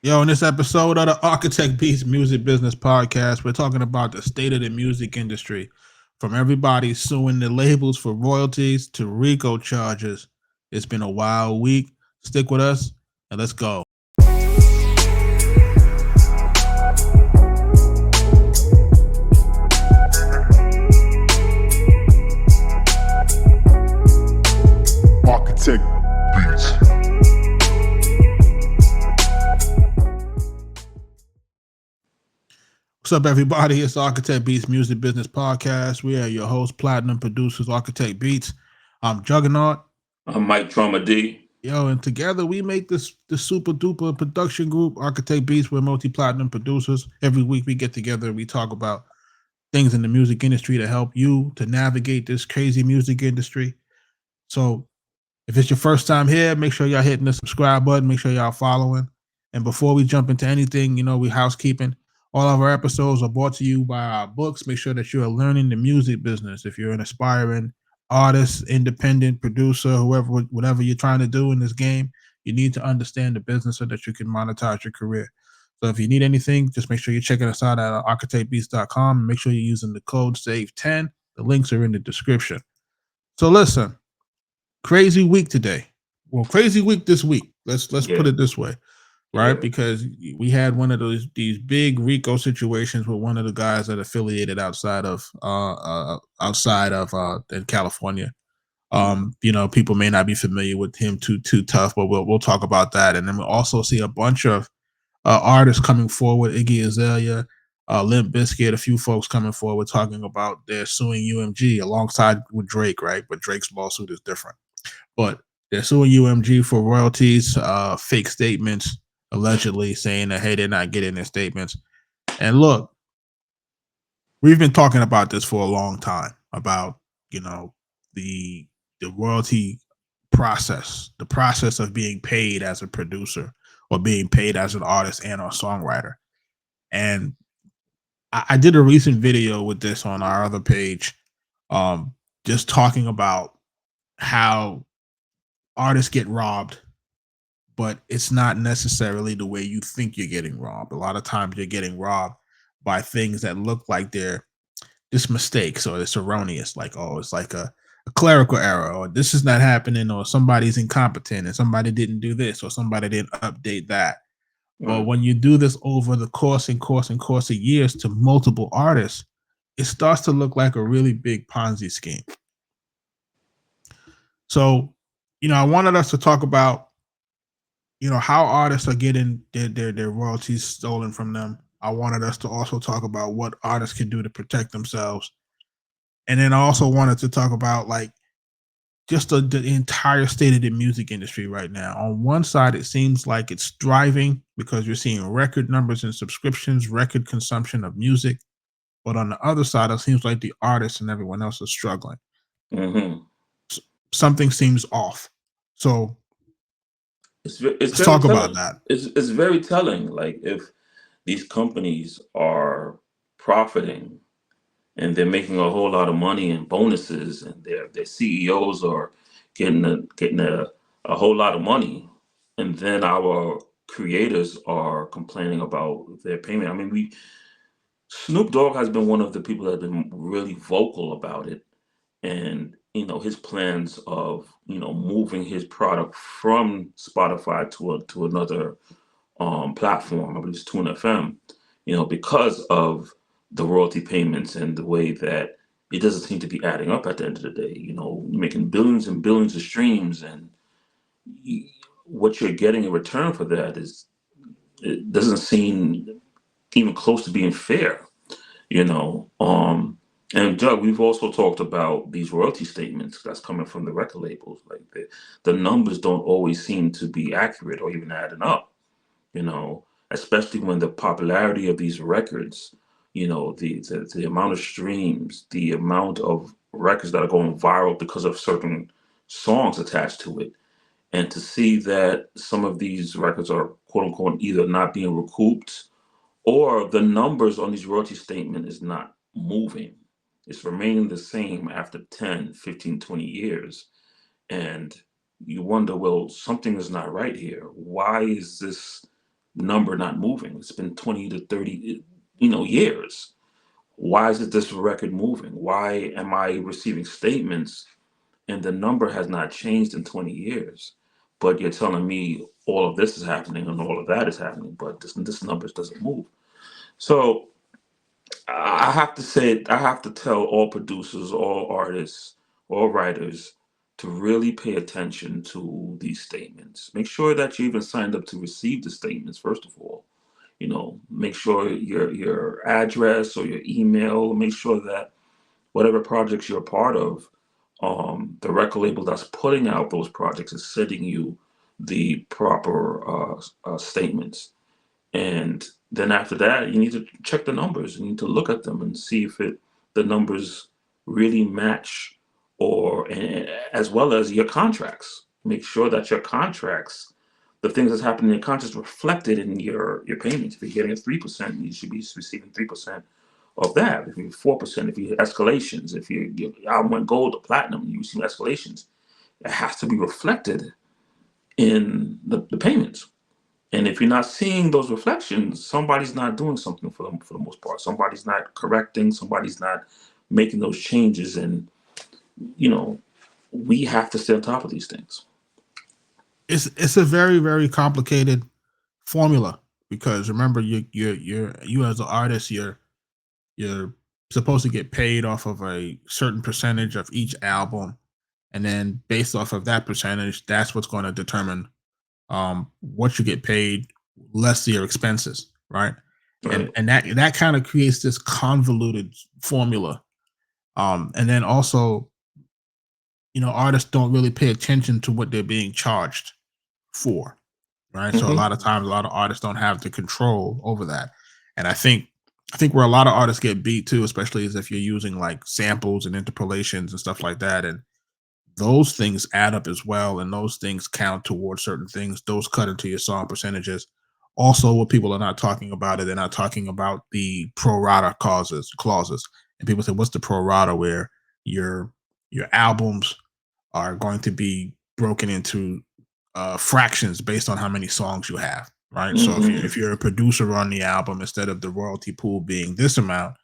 Yo, in this episode of the Arkatech Beatz Music Business Podcast, we're talking about the state of the music industry. From everybody suing the labels for royalties to RICO charges. It's been a wild week. Stick with us and let's go. Arkatech Beatz. What's up, everybody? It's Arkatech Beatz Music Business Podcast. We are your host, Platinum Producers, Arkatech Beatz. I'm Juggernaut. I'm Mike Trauma D. Yo, and together we make this super duper production group, Arkatech Beatz. We're multi-platinum producers. Every week we get together and we talk about things in the music industry to help you to navigate this crazy music industry. So if it's your first time here, make sure y'all hitting the subscribe button. Make sure y'all following. And before we jump into anything, we housekeeping. All of our episodes are brought to you by our books. Make sure that you are learning the music business. If you're an aspiring artist, independent producer, whatever you're trying to do in this game, you need to understand the business so that you can monetize your career. So if you need anything, just make sure you're checking us out at arkatechbeats.com and make sure you're using the code SAVE10. The links are in the description. So listen, crazy week today. Well, crazy week this week. Let's put it this way, right? Yeah. Because we had one of these big RICO situations with one of the guys that affiliated outside of in California. People may not be familiar with him too tough, but we'll talk about that. And then we'll also see a bunch of artists coming forward, Iggy Azalea, Limp Bizkit, a few folks coming forward talking about they're suing UMG alongside with Drake, right? But Drake's lawsuit is different. But they're suing UMG for royalties, fake statements, allegedly saying that, hey, they're not getting their statements. And look, we've been talking about this for a long time about, the royalty process, the process of being paid as a producer or being paid as an artist and or songwriter. And I did a recent video with this on our other page, just talking about how artists get robbed, but it's not necessarily the way you think you're getting robbed. A lot of times you're getting robbed by things that look like they're just mistakes or it's erroneous, like, oh, it's like a clerical error, or this is not happening, or somebody's incompetent and somebody didn't do this, or somebody didn't update that. But when you do this over the course of years to multiple artists, it starts to look like a really big Ponzi scheme. So, I wanted us to talk about, how artists are getting their royalties stolen from them. I wanted us to also talk about what artists can do to protect themselves. And then I also wanted to talk about just the entire state of the music industry right now. On one side, it seems like it's thriving because you're seeing record numbers in subscriptions, record consumption of music. But on the other side, it seems like the artists and everyone else is struggling. Mm-hmm. Something seems off. So It's let's talk about that. It's very telling. Like if these companies are profiting and they're making a whole lot of money in bonuses, and their CEOs are getting a whole lot of money, and then our creators are complaining about their payment. I mean, Snoop Dogg has been one of the people that have been really vocal about it, and his plans of moving his product from Spotify to another platform, I believe it's Tune FM, because of the royalty payments and the way that it doesn't seem to be adding up at the end of the day. Making billions and billions of streams, and what you're getting in return for that it doesn't seem even close to being fair. you know. And Doug, we've also talked about these royalty statements that's coming from the record labels. Like the numbers don't always seem to be accurate or even adding up, especially when the popularity of these records, the amount of streams, the amount of records that are going viral because of certain songs attached to it. And to see that some of these records are quote unquote either not being recouped, or the numbers on these royalty statement is not moving. It's remaining the same after 10, 15, 20 years. And you wonder, well, something is not right here. Why is this number not moving? It's been 20 to 30, years. Why is it this record moving? Why am I receiving statements and the number has not changed in 20 years? But you're telling me all of this is happening and all of that is happening, but this number doesn't move. So I have to say, I have to tell all producers, all artists, all writers to really pay attention to these statements. Make sure that you even signed up to receive the statements, first of all. Make sure your address or your email, make sure that whatever projects you're a part of, the record label that's putting out those projects is sending you the proper statements. And then after that, you need to check the numbers. You need to look at them and see if the numbers really match, or as well as your contracts. Make sure that your contracts, the things that's happening in your contracts, reflected in your payments. If you're getting a 3%, you should be receiving 3% of that. If you're 4%, if you escalations, if your album went gold or platinum, you see escalations. It has to be reflected in the payments. And if you're not seeing those reflections, somebody's not doing something for them for the most part. Somebody's not correcting, somebody's not making those changes. And, we have to stay on top of these things. It's a very, very complicated formula, because remember, you as an artist, you're supposed to get paid off of a certain percentage of each album, and then based off of that percentage, that's what's going to determine what you get paid, less your expenses, right? Right. And that kind of creates this convoluted formula. And then also, artists don't really pay attention to what they're being charged for, right? So a Mm-hmm. lot of times, a lot of artists don't have the control over that. And I think where a lot of artists get beat too, especially, is if you're using like samples and interpolations and stuff like that. And those things add up as well, and those things count towards certain things. Those cut into your song percentages. Also, what people are not talking about, they're not talking about the pro-rata clauses. And people say, what's the pro-rata? Where your albums are going to be broken into fractions based on how many songs you have, right? So if Mm-hmm. you're a producer on the album, instead of the royalty pool being this amount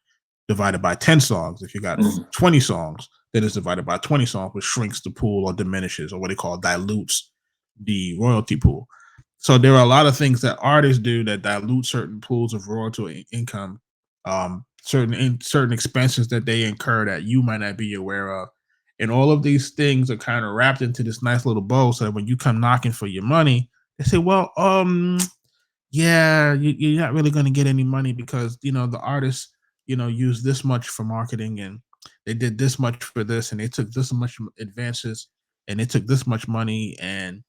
divided by 10 songs, if you got Mm-hmm. 20 songs, then it's divided by 20 songs, which shrinks the pool or diminishes, or what they call dilutes the royalty pool. So there are a lot of things that artists do that dilute certain pools of royalty income, certain expenses that they incur that you might not be aware of. And all of these things are kind of wrapped into this nice little bow, so that when you come knocking for your money, they say, well, yeah, you're not really going to get any money, because the artists use this much for marketing, and they did this much for this, and they took this much advances, and they took this much money, and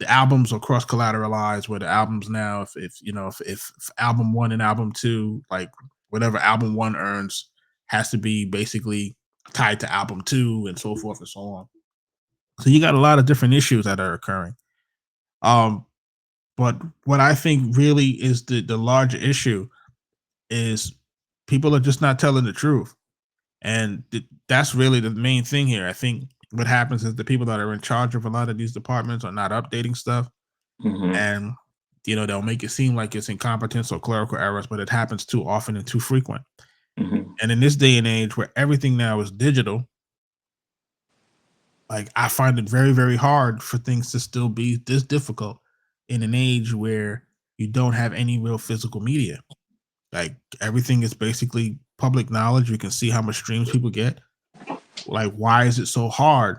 the albums are cross collateralized, where the albums now, if album one and album two, like whatever album one earns, has to be basically tied to album two, and so forth and so on. So you got a lot of different issues that are occurring. um but what I think really is the larger issue is people are just not telling the truth. And that's really the main thing here. I think what happens is the people that are in charge of a lot of these departments are not updating stuff. Mm-hmm. And they'll make it seem like it's incompetence or clerical errors, but it happens too often and too frequent. Mm-hmm. And in this day and age where everything now is digital, like, I find it very, very hard for things to still be this difficult in an age where you don't have any real physical media. Like, everything is basically public knowledge. You can see how much streams people get. Like, why is it so hard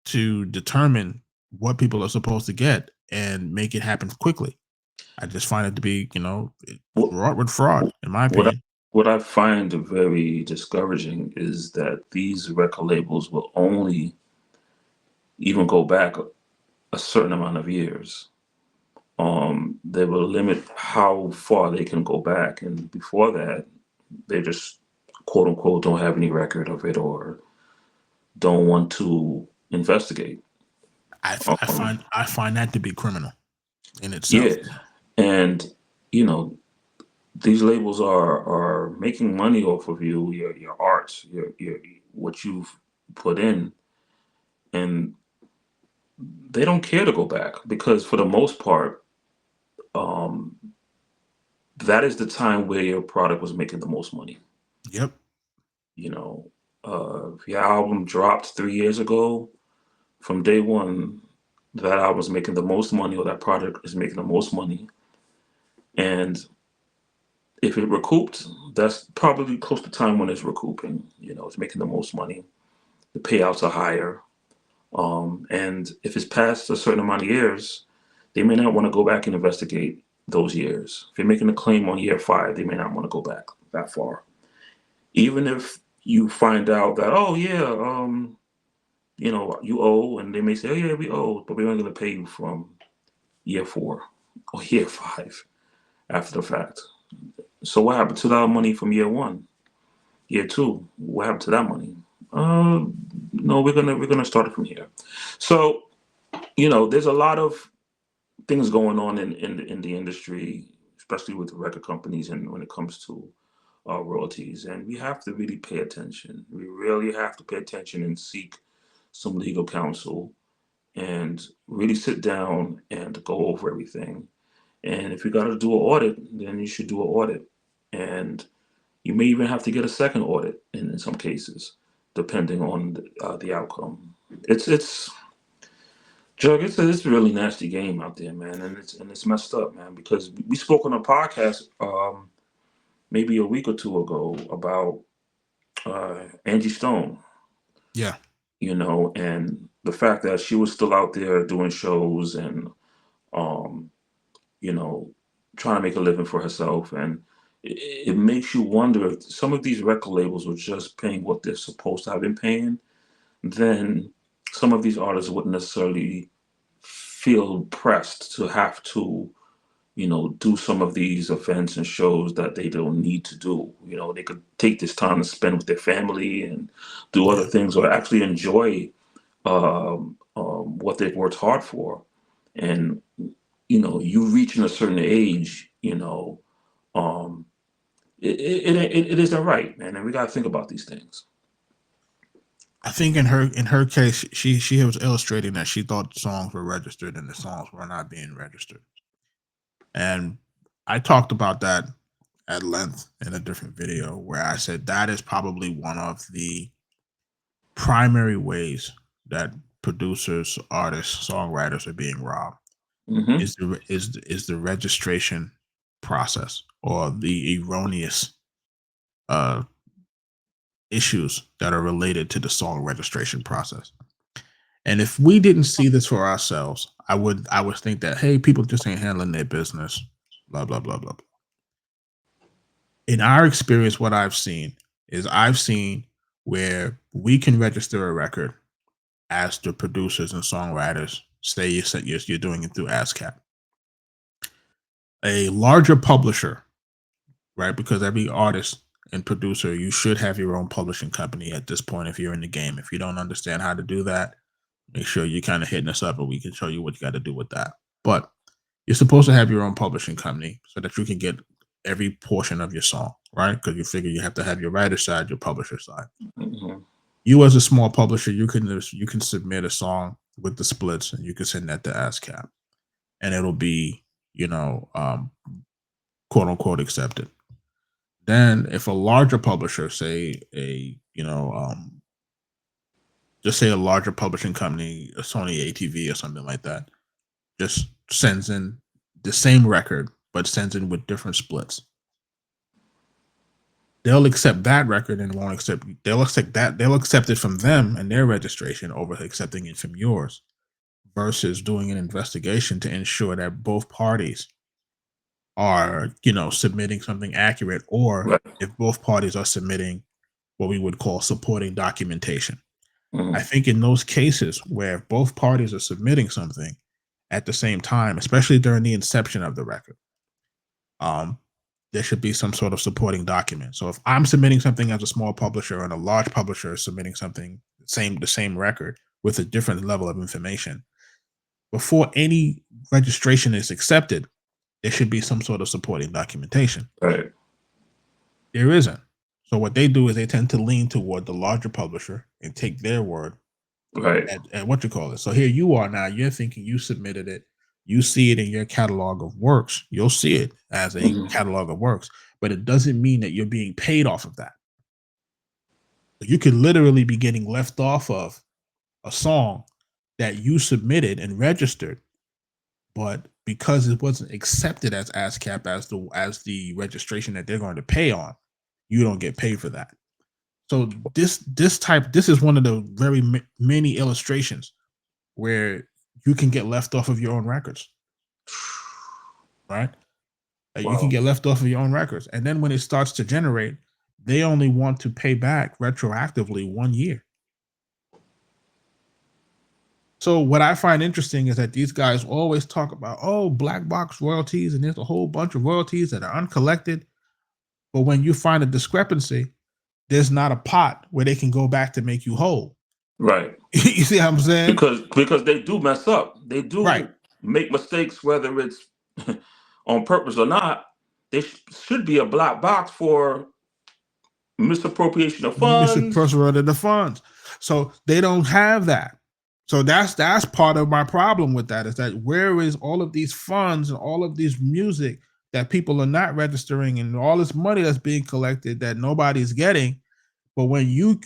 to determine what people are supposed to get and make it happen quickly? I just find it to be, What, fraught with fraud, in my what I, opinion. what I find very discouraging is that these record labels will only even go back a certain amount of years. They will limit how far they can go back, and before that, they just quote unquote don't have any record of it or don't want to investigate. I find that to be criminal in Yeah, itself. and you know these labels are making money off of your art, your what you've put in, and they don't care to go back because for the most part, um, that is the time where your product was making the most money. Yep. You know, if your album dropped 3 years ago, from day one, that album is making the most money, or that product is making the most money. And if it recouped, that's probably close to time when it's recouping. You know, it's making the most money. The payouts are higher. And if it's past a certain amount of years, they may not want to go back and investigate those years. If you're making a claim on year 5, they may not want to go back that far. Even if you find out that, oh yeah, you know, you owe, and they may say, oh yeah, we owe, but we're only going to pay you from year 4 or year 5 after the fact. So what happened to that money from year 1, year 2? What happened to that money? No, we're gonna start it from here. So you know, there's a lot of things going on in the industry, especially with the record companies, and when it comes to royalties, and we have to really pay attention. We really have to pay attention and seek some legal counsel, and really sit down and go over everything. And if you got to do an audit, then you should do an audit. And you may even have to get a second audit in some cases, depending on the outcome. It's Jug, it's a really nasty game out there, man, and it's messed up, man. Because we spoke on a podcast maybe a week or two ago about Angie Stone, Yeah. you know, and the fact that she was still out there doing shows, and um, you know, trying to make a living for herself. And it makes you wonder if some of these record labels were just paying what they're supposed to have been paying, then some of these artists wouldn't necessarily feel pressed to have to, you know, do some of these events and shows that they don't need to do. You know, they could take this time to spend with their family and do other Yeah. things, or actually enjoy what they've worked hard for. And you know, you reaching a certain age, you know, um, it isn't right, man, and we got to think about these things. I think in her case, she was illustrating that she thought the songs were registered and the songs were not being registered. And I talked about that at length in a different video where I said that is probably one of the primary ways that producers, artists, songwriters are being robbed Hmm. is the registration process, or the erroneous uh, issues that are related to the song registration process. And if we didn't see this for ourselves, I would think that, hey, people just ain't handling their business, blah blah blah blah blah. In our experience, what I've seen where we can register a record as the producers and songwriters. Say you're doing it through ASCAP. A larger publisher, right? Because every artist and producer, you should have your own publishing company at this point if you're in the game. If you don't understand how to do that, make sure you're kind of hitting us up and we can show you what you got to do with that. But you're supposed to have your own publishing company so that you can get every portion of your song, right? Because you figure you have to have your writer side, your publisher side. Hmm. You as a small publisher, you can submit a song with the splits and you can send that to ASCAP and it'll be, you know, quote unquote accepted. Then if a larger publisher, say just say a larger publishing company, a Sony ATV or something like that, just sends in the same record, but sends in with different splits. They'll accept that record and won't accept. They'll accept that. They'll accept it from them and their registration over accepting it from yours, versus doing an investigation to ensure that both parties are, submitting something accurate, or Right. if both parties are submitting what we would call supporting documentation. I Hmm. think in those cases where both parties are submitting something at the same time, especially during the inception of the record, um, there should be some sort of supporting document. So if I'm submitting something as a small publisher and a large publisher is submitting something the same record with a different level of information, before any registration is accepted, there should be some sort of supporting documentation. Right. There isn't. So what they do is they tend to lean toward the larger publisher and take their word Right. at what you call it. So here you are now, you're thinking you submitted it you see it in your catalog of works. You'll see it as a Mhm. catalog of works, but it doesn't mean that you're being paid off of that. You could literally be getting left off of a song that you submitted and registered, but because it wasn't accepted as ASCAP as the registration that they're going to pay on, you don't get paid for that. So this is one of the very many illustrations where you can get left off of your own records, right? You can Wow. get left off of your own records, and then when it starts to generate, they only want to pay back retroactively 1 year. So what I find interesting is that these guys always talk about, oh, black box royalties, and there's a whole bunch of royalties that are uncollected. But when you find a discrepancy, there's not a pot where they can go back to make you whole. Right. You see what I'm saying? Because they do mess up. They Right. do make mistakes, whether it's on purpose or not. There should be a black box for misappropriation of funds. Misappropriated the funds. So they don't have that. So that's part of my problem with that, is that where is all of these funds and all of these music that people are not registering, and all this money that's being collected that nobody's getting. But when you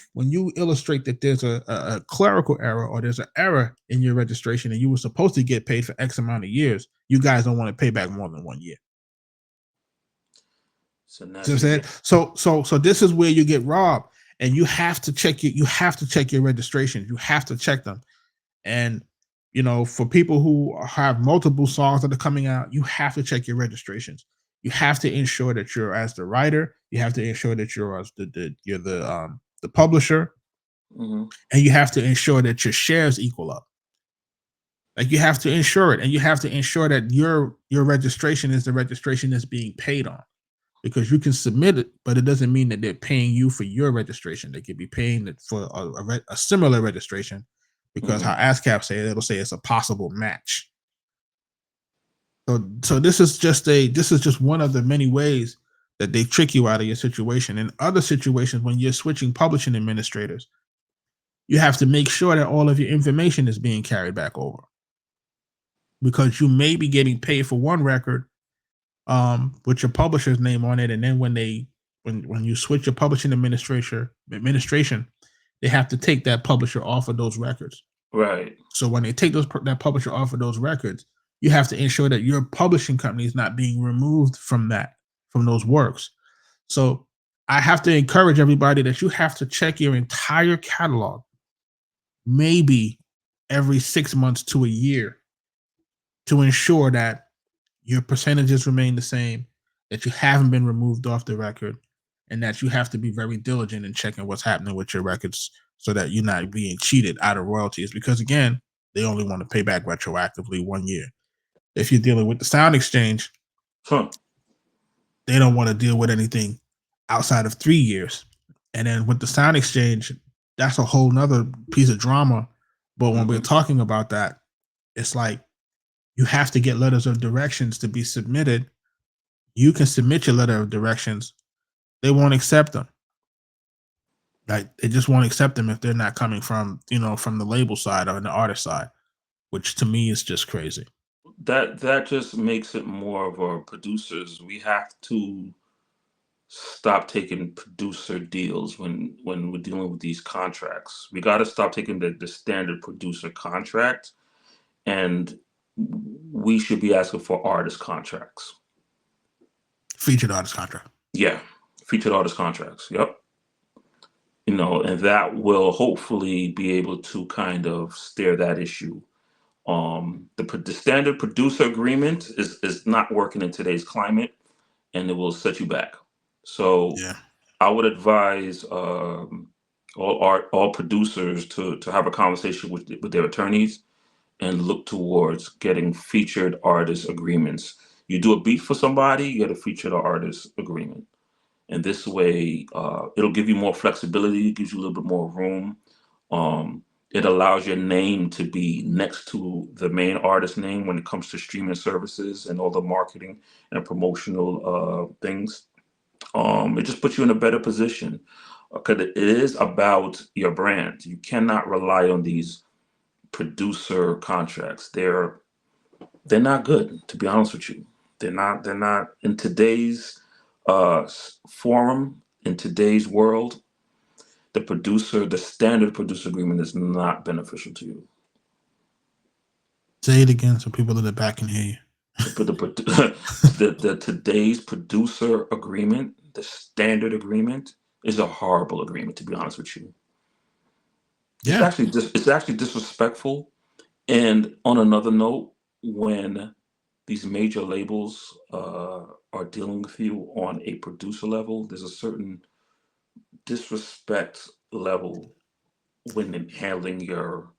illustrate that there's a clerical error, or there's an error in your registration and you were supposed to get paid for X amount of years, you guys don't want to pay back more than 1 year. So now See what I'm you saying? get So this is where you get robbed, and you have to check your registrations. You have to check them. And for people who have multiple songs that are coming out, you have to check your registrations. You have to ensure that you're as the writer. You have to ensure that you're as the publisher, mhm. and you have to ensure that your shares equal up. Like, you have to ensure it, and you have to ensure that your registration is the registration that's being paid on. Because you can submit it, but it doesn't mean that they're paying you for your registration. They could be paying it for a similar registration, because how ASCAP say it, it'll say it's a possible match. So this is just one of the many ways that they trick you out of your situation. In other situations, when you're switching publishing administrators, you have to make sure that all of your information is being carried back over, because you may be getting paid for one record with your publisher's name on it, and then when you switch your publishing administration, they have to take that publisher off of those records. Right. So when they take that publisher off of those records, you have to ensure that your publishing company is not being removed from those works. So I have to encourage everybody that you have to check your entire catalog, maybe every 6 months to a year, to ensure that your percentages remain the same, that you haven't been removed off the record, and that you have to be very diligent in checking what's happening with your records, so that you're not being cheated out of royalties. Because again, they only want to pay back retroactively 1 year. If you're dealing with the sound exchange, they don't want to deal with anything outside of 3 years. And then with the sound exchange, that's a whole nother piece of drama. But when we're talking about that, it's like, you have to get letters of directions to be submitted. You can submit your letter of directions. They won't accept them. Like, they just won't accept them if they're not coming from the label side or the artist side, which to me is just crazy. That just makes it more of our producers. We have to stop taking producer deals when we're dealing with these contracts. We got to stop taking the standard producer contract, and we should be asking for artist contracts. Featured artist contract. Yeah, featured artist contracts. Yep. And that will hopefully be able to kind of steer that issue. The standard producer agreement is not working in today's climate, and it will set you back. So Yeah. I would advise all producers to have a conversation with their attorneys and look towards getting featured artist agreements. You do a beat for somebody, you get a featured artist agreement. And this way, it'll give you more flexibility, it gives you a little bit more room. It allows your name to be next to the main artist name when it comes to streaming services and all the marketing and promotional things. It just puts you in a better position, because it is about your brand. You cannot rely on these producer contracts. they're not good, to be honest with you. They're not in today's forum, in today's world. The standard producer agreement is not beneficial to you. Say it again so people in the back can hear you. The today's producer agreement, the standard agreement, is a horrible agreement, to be honest with you. Yeah. It's actually disrespectful. And on another note, when these major labels are dealing with you on a producer level, there's a certain disrespect level when handling your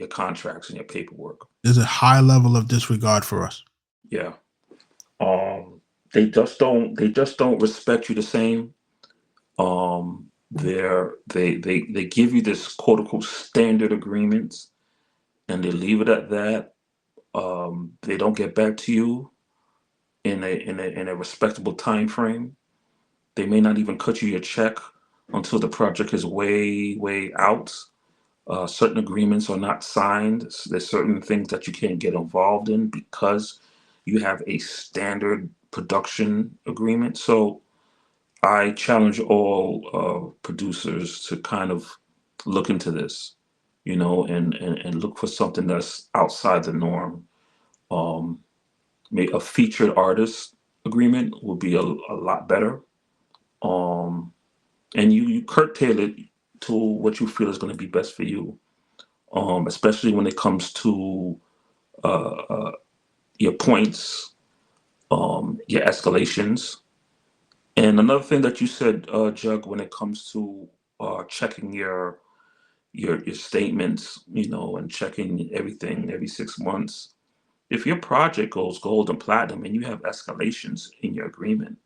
contracts and your paperwork. There's a high level of disregard for us. Yeah. Um, they just don't respect you the same. They give you this quote unquote standard agreements and they leave it at that. They don't get back to you in a respectable time frame. They may not even cut you your check until the project is way out. Certain agreements are not signed. There's certain things that you can't get involved in because you have a standard production agreement. So I challenge all producers to kind of look into this, and look for something that's outside the norm. Um, a featured artist agreement would be a lot better. Um, and you curtail it to what you feel is going to be best for you, especially when it comes to uh, your points, your escalations. And another thing that you said, Jug, when it comes to checking your statements, and checking everything every 6 months. If your project goes gold and platinum and you have escalations in your agreement,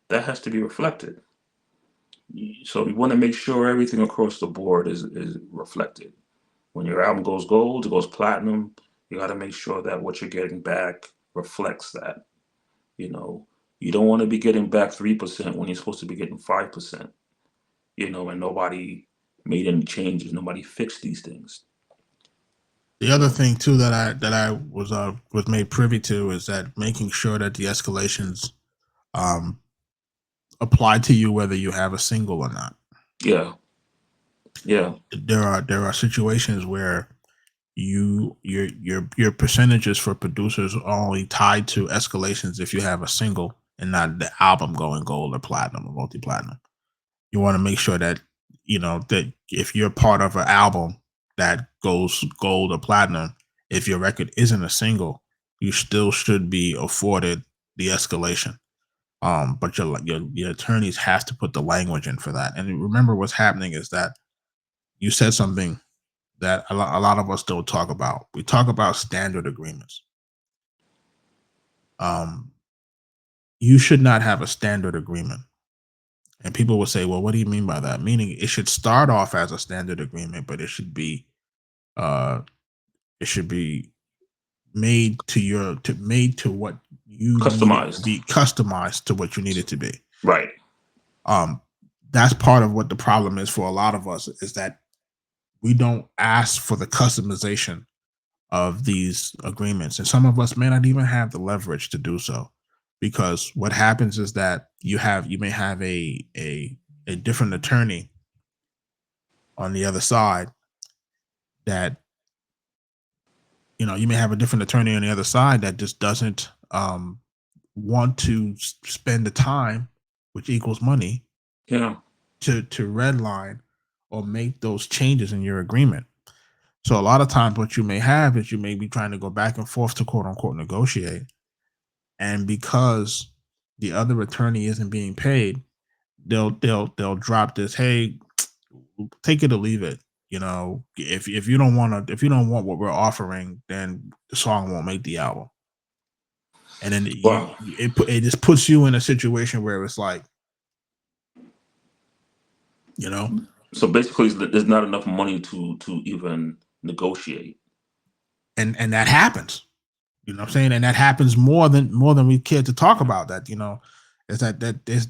that has to be reflected. So you want to make sure everything across the board is reflected. When your album goes gold, it goes platinum, you got to make sure that what you're getting back reflects that. You know, you don't want to be getting back 3% when you're supposed to be getting 5%. And nobody made any changes, nobody fixed these things. The other So thing too that I was made privy to is that making sure that the escalations um apply to you whether you have a single or not. yeah, yeah, There are situations where your percentages for producers are only tied to escalations if you have a single and not the album going gold or platinum or multi-platinum. You want to make sure that that if you're part of an album that goes gold or platinum, if your record isn't a single, you still should be afforded the escalation. But your attorneys have to put the language in for that. And remember, what's happening is that you said something that a lot of us don't talk about. We talk about standard agreements. Um, you should not have a standard agreement. And people will say, well, what do you mean by that? Meaning it should start off as a standard agreement, but uh it should be made to what you need it to customized. be, customized to what you need it to be. Right. Um that's part of what the problem is for a lot of us, is that we don't ask for the customization of these agreements. And some of us may not even have the leverage to do so. Because what happens is that you may have a different attorney on the other side that you may have a different attorney on the other side that just doesn't want to spend the time, which equals money, Yeah. to redline or make those changes in your agreement. So a lot of times what you may have is you may be trying to go back and forth to quote unquote negotiate. And because the other attorney isn't being paid, they'll drop this, hey, take it or leave it. If you don't want to, if you don't want what we're offering, then the song won't make the album. And then Wow. it just puts you in a situation where it's like, you know, So basically, there's not enough money to even negotiate. and that happens. You know what I'm saying? And that happens more than we care to talk about. That is that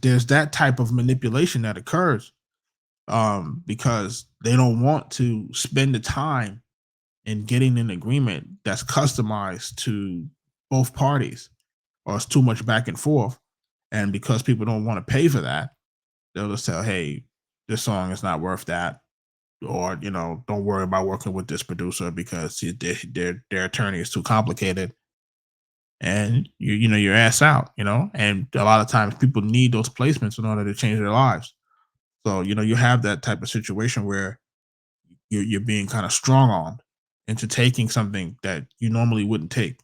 there's that type of manipulation that occurs because they don't want to spend the time and getting an agreement that's customized to both parties, or it's too much back and forth. And because people don't want to pay for that, they'll just say, hey, this song is not worth that. Or, don't worry about working with this producer because their attorney is too complicated. And your ass out, and a lot of times people need those placements in order to change their lives. So, you have that type of situation where you're being kind of strong armed into taking something that you normally wouldn't take.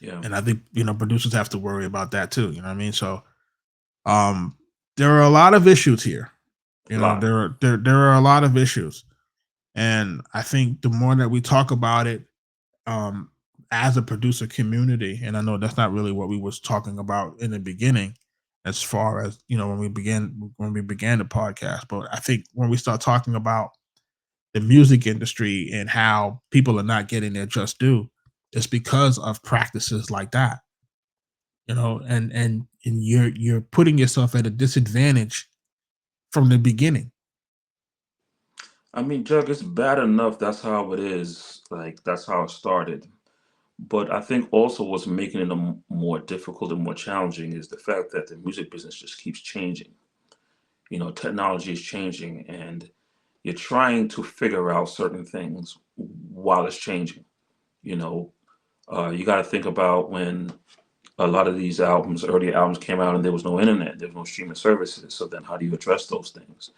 Yeah. And I think, producers have to worry about that too. You know what I mean? So there are a lot of issues here. There are a lot of issues. And I think the more that we talk about it, as a producer community, and I know that's not really what we was talking about in the beginning, as far as when we began the podcast. But I think when we start talking about the music industry and how people are not getting their just due, it's because of practices like that. And you're putting yourself at a disadvantage from the beginning. I mean, Jug, it's bad enough. That's how it is. Like, that's how it started. But I think also what's making it more difficult and more challenging is the fact that the music business just keeps changing. Technology is changing, and you're trying to figure out certain things while it's changing. You know, you got to think about when a lot of these early albums came out and there was no internet, there was no streaming services. So then how do you address those things?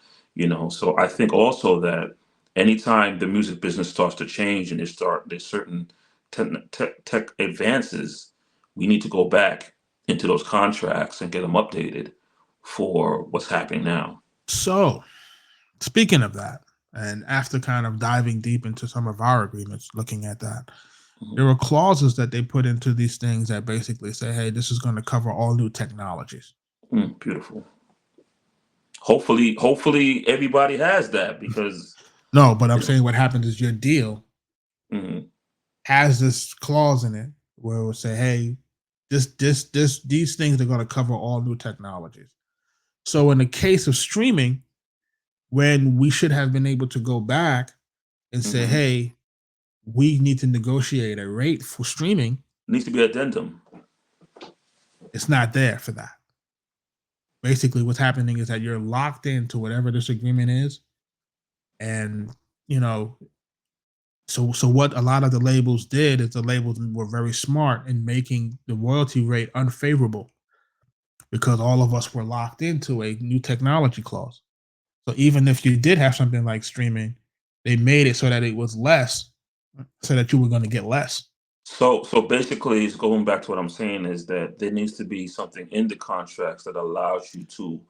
So I think also that anytime the music business starts to change and there's certain tech advances, we need to go back into those contracts and get them updated for what's happening now. So, speaking of that, and after kind of diving deep into some of our agreements, looking at that, there are clauses that they put into these things that basically say, hey, this is going to cover all new technologies. Beautiful. Hopefully everybody has that, because no, but I'm saying what happens is your deal has this clause in it where it will say, hey, these things are going to cover all new technologies. So in the case of streaming, when we should have been able to go back and say, hey, we need to negotiate a rate for streaming, needs to be addendum. It's not there for that. Basically, what's happening is that you're locked into whatever this agreement is. And, so what a lot of the labels did is the labels were very smart in making the royalty rate unfavorable, because all of us were locked into a new technology clause. So even if you did have something like streaming, they made it so that it was less, so that you were going to get less. So basically, it's going back to what I'm saying is that there needs to be something in the contracts that allows you to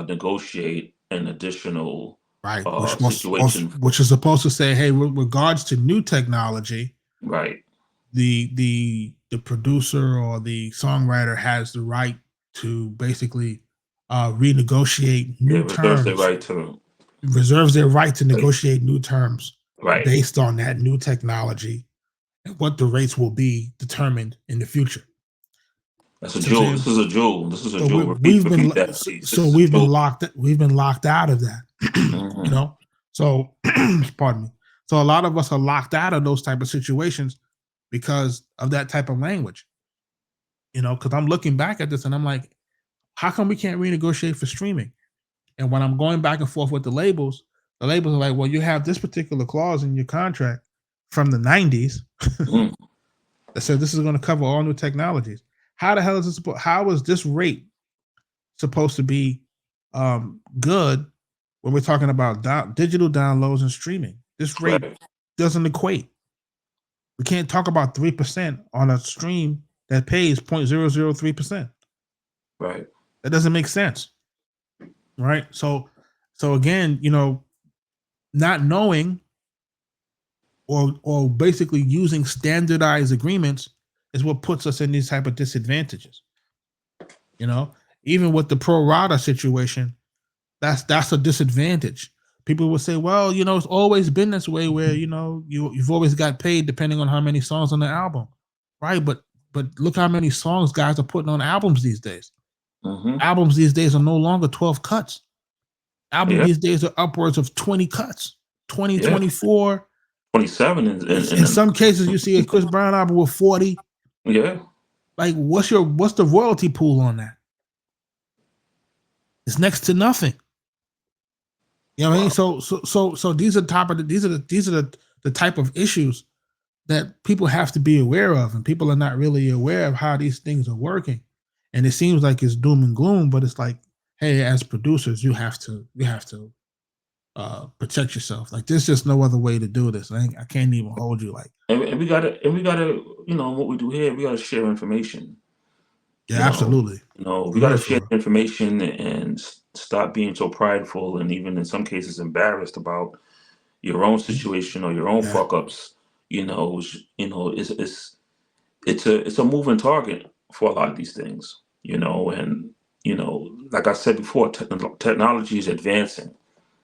negotiate an additional right, situation, which is supposed to say, hey, with regards to new technology, right, the producer or the songwriter has the right to basically renegotiate new terms. Reserves their right to negotiate new terms, right, based on that new technology and what the rates will be determined in the future. That's a jewel. This is a jewel. This is a jewel. We've been locked out of that. So pardon me. So a lot of us are locked out of those type of situations because of that type of language. Because I'm looking back at this and I'm like, how come we can't renegotiate for streaming? And when I'm going back and forth with the labels are like, well, you have this particular clause in your contract from the 90s that says this is going to cover all new technologies. How the hell is this? How is this rate supposed to be good when we're talking about digital downloads and streaming? This rate doesn't equate. We can't talk about 3% on a stream that pays 0.003%. Right. That doesn't make sense. Right. So again, not knowing or basically using standardized agreements is what puts us in these type of disadvantages. Even with the pro-rata situation, that's a disadvantage. People will say, well, it's always been this way where, you've always got paid depending on how many songs on the album. Right. But look how many songs guys are putting on albums these days. Albums these days are no longer 12 cuts. Albums these days are upwards of 20 cuts, Yeah, 2024. 27 In some cases, you see a Chris Brown album with 40. yeah. Like, what's the royalty pool on that? It's next to nothing. You know what I mean? So these are the type of issues that people have to be aware of, and people are not really aware of how these things are working. And it seems like it's doom and gloom, but it's like, hey, as producers, you have to protect yourself. Like, there's just no other way to do this. I can't even hold you. Like, And we gotta, what we do here, we gotta share information. yeah, absolutely, We for gotta real, share for real. information and stop being so prideful and even in some cases embarrassed about your own situation or your own Yeah. fuck ups. It's a moving target for a lot of these things. And like I said before, technology is advancing.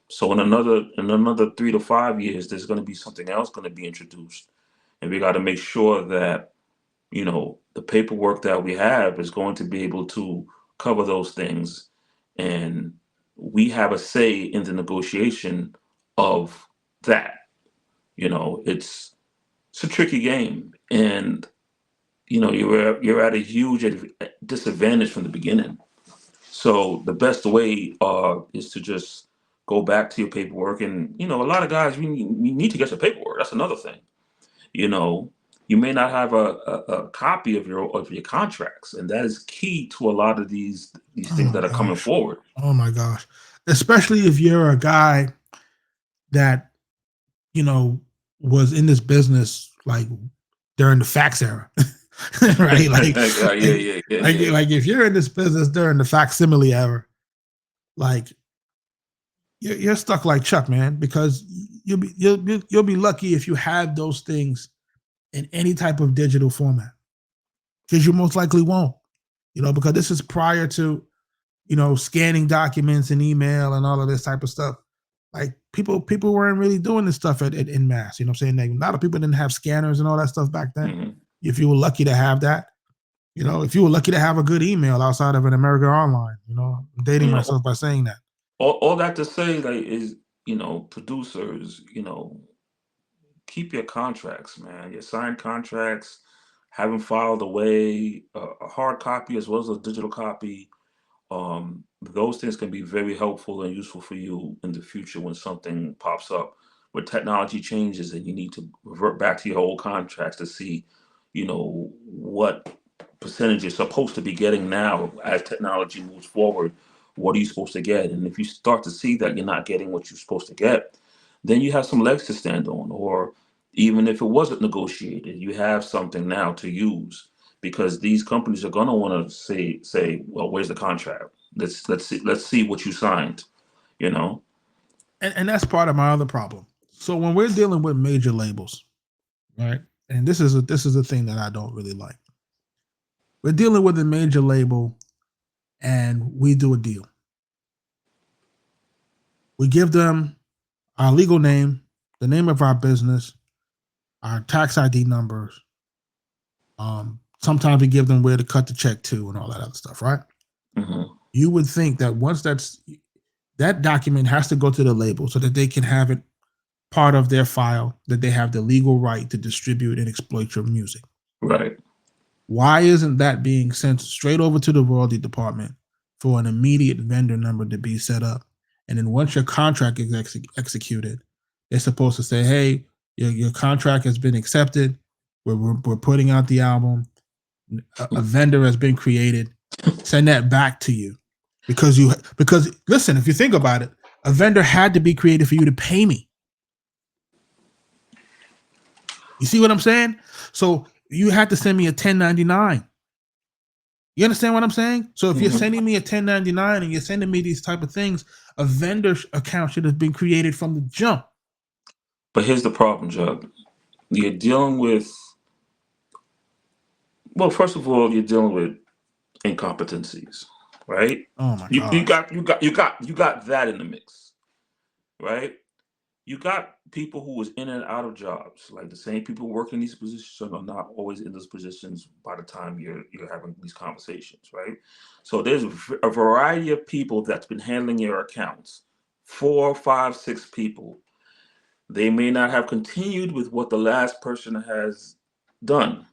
So in another 3 to 5 years, there's going to be something else going to be introduced, and we got to make sure that the paperwork that we have is going to be able to cover those things, and we have a say in the negotiation of that. It's a tricky game, and you're at a huge disadvantage from the beginning. So the best way is to just go back to your paperwork, and a lot of guys we need to get your paperwork. That's another thing. You know, you may not have a copy of your contracts, and that is key to a lot of these things Oh that are coming gosh. forward. Oh my gosh. Especially if you're a guy that you know was in this business like during the fax era. Right? Yeah, yeah, yeah, yeah. Like if you're in this business during the facsimile era, like you're stuck like Chuck, man, because you'll be lucky if you have those things in any type of digital format, because you most likely won't. Because this is prior to scanning documents and email and all of this type of stuff. Like people weren't really doing this stuff in mass. You know what I'm saying? Like, a lot of people didn't have scanners and all that stuff back then. Hmm. If you were lucky to have that, if you were lucky to have a good email outside of an America Online, I'm dating myself by saying that. All that to say, like, is producers, keep your contracts, man. Your signed contracts, have them filed away, a hard copy as well as a digital copy. Those things can be very helpful and useful for you in the future when something pops up, where technology changes and you need to revert back to your old contracts to see, what percentage you're supposed to be getting now as technology moves forward. What are you supposed to get? And if you start to see that you're not getting what you're supposed to get, then you have some legs to stand on. Or even if it wasn't negotiated, you have something now to use, because these companies are gonna want to say, well, where's the contract? Let's see what you signed. You know. And that's part of my other problem. So when we're dealing with major labels, right? And this is a thing that I don't really like. We're dealing with a major label and we do a deal. We give them our legal name, the name of our business, our tax ID numbers. Sometimes we give them where to cut the check to and all that other stuff, right? Hmm. You would think that once that document has to go to the label so that they can have it part of their file, that they have the legal right to distribute and exploit your music. Right. Why isn't that being sent straight over to the royalty department for an immediate vendor number to be set up? And then once your contract is executed, they're supposed to say, hey, your contract has been accepted. We're putting out the album. A vendor has been created. Send that back to you. Because listen, if you think about it, a vendor had to be created for you to pay me. You see what I'm saying? So you had to send me a 1099. You understand what I'm saying? So if you're sending me a 1099 and you're sending me these type of things, a vendor account should have been created from the jump. But here's the problem, Jug. You're dealing with, well, first of all, you're dealing with incompetencies, right? Oh my You gosh. got that in the mix, right? You got people who was in and out of jobs. Like, the same people working these positions are not always in those positions by the time you're having these conversations, right? So there's a variety of people that's been handling your accounts. 4, 5, 6 people. they may not have continued with what the last person has done.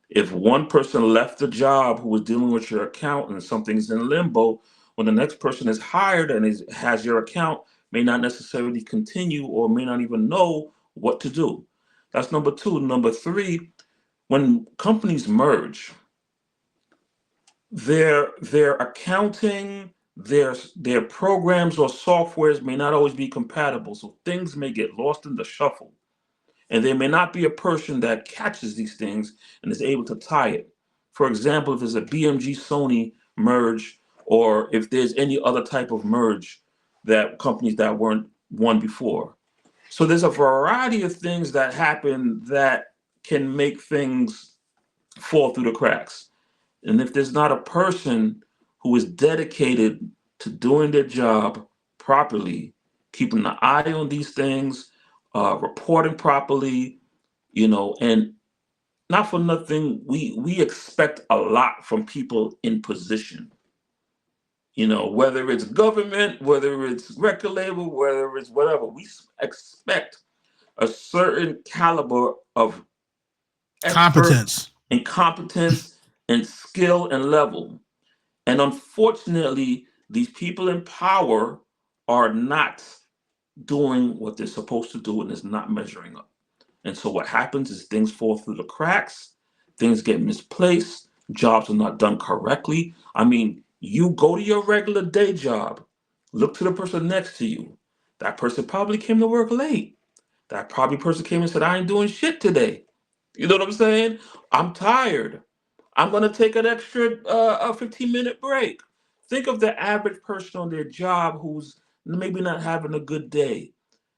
If one person left the job who was dealing with your account and something's in limbo, when the next person is hired and has your account, may not necessarily continue or may not even know what to do. That's number two. Number three, when companies merge, their accounting, their programs or softwares may not always be compatible, so things may get lost in the shuffle. And there may not be a person that catches these things and is able to tie it. For example, if there's a BMG Sony merge, or if there's any other type of merge that companies that weren't one before. So there's a variety of things that happen that can make things fall through the cracks. And if there's not a person who is dedicated to doing their job properly, keeping an eye on these things, reporting properly, and not for nothing, we expect a lot from people in position. Whether it's government, whether it's record label, whether it's whatever, we expect a certain caliber of effort Competence. and competence and skill and level. And unfortunately, these people in power are not doing what they're supposed to do and is not measuring up. And so what happens is things fall through the cracks, things get misplaced, jobs are not done correctly. I mean, you go to your regular day job, look to the person next to you. That person probably came to work late. That probably person came and said, I ain't doing shit today. You know what I'm saying? I'm tired. I'm going to take an extra a 15-minute break. Think of the average person on their job who's maybe not having a good day,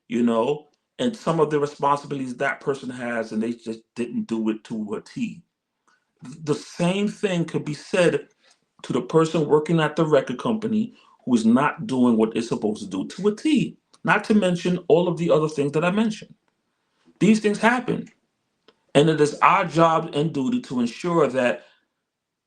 you know, and some of the responsibilities that person has, and they just didn't do it to a T. The same thing could be said to the person working at the record company who is not doing what they're supposed to do to a T, not to mention all of the other things that I mentioned. These things happen. And it is our job and duty to ensure that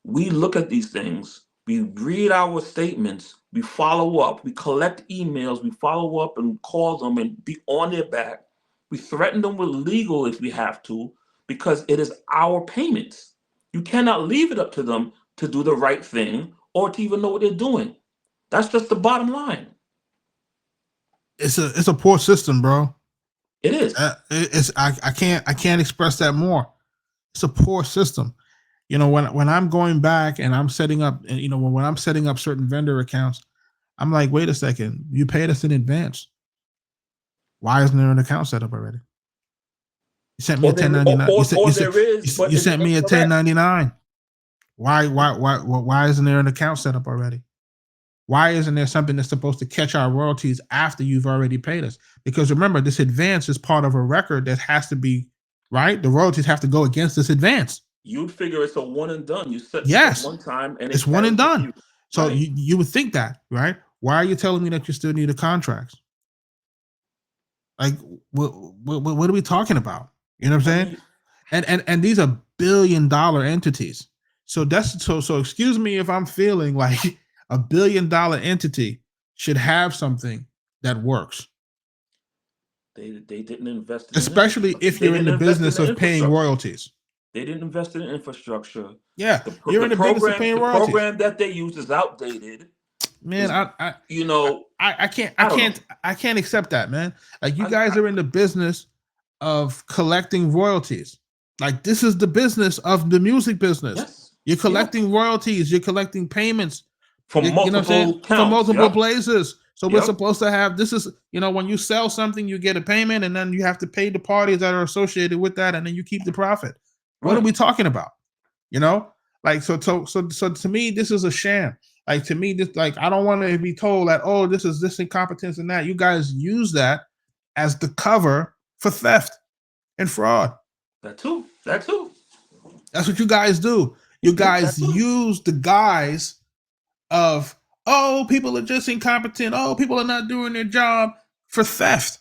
we look at these things, we read our statements, we follow up, we collect emails, we follow up and call them and be on their back. We threaten them with legal if we have to, because it is our payments. You cannot leave it up to them to do the right thing or to even know what they're doing. That's just the bottom line. It's a poor system, bro. It is. I can't express that more. It's a poor system. When I'm going back and I'm setting up, when I'm setting up certain vendor accounts, I'm like, wait a second, you paid us in advance. Why isn't there an account set up already? You sent me a 1099. You sent me a 1099. Why isn't there an account set up already? Why isn't there something that's supposed to catch our royalties after you've already paid us? Because remember, this advance is part of a record that has to be, right? The royalties have to go against this advance. You'd figure it's a one and done. You set yes. one time and it's one and done. You. So right. you would think that, right? Why are you telling me that you still need the contracts? Like, what are we talking about? You know what I'm saying? And these are billion-dollar entities. So that's so excuse me if I'm feeling like a billion-dollar entity should have something that works. They didn't invest in especially if you're in the business of paying royalties. They didn't invest in infrastructure. Yeah, you're in the business of paying royalties. The program that they use is outdated. Man, I can't accept that, man. Like, you guys are in the business of collecting royalties. Like, this is the business of the music business. Yes. You're collecting royalties. You're collecting payments from multiple from multiple places. So we're supposed to have, this is, when you sell something, you get a payment, and then you have to pay the parties that are associated with that, and then you keep the profit. What are we talking about? Like, so to me, this is a sham. Like, to me, this, like, I don't want to be told that, oh, this is this incompetence and that. You guys use that as the cover for theft and fraud. That too. That's what you guys do. You guys use the guise of, oh, people are just incompetent. Oh, people are not doing their job, for theft.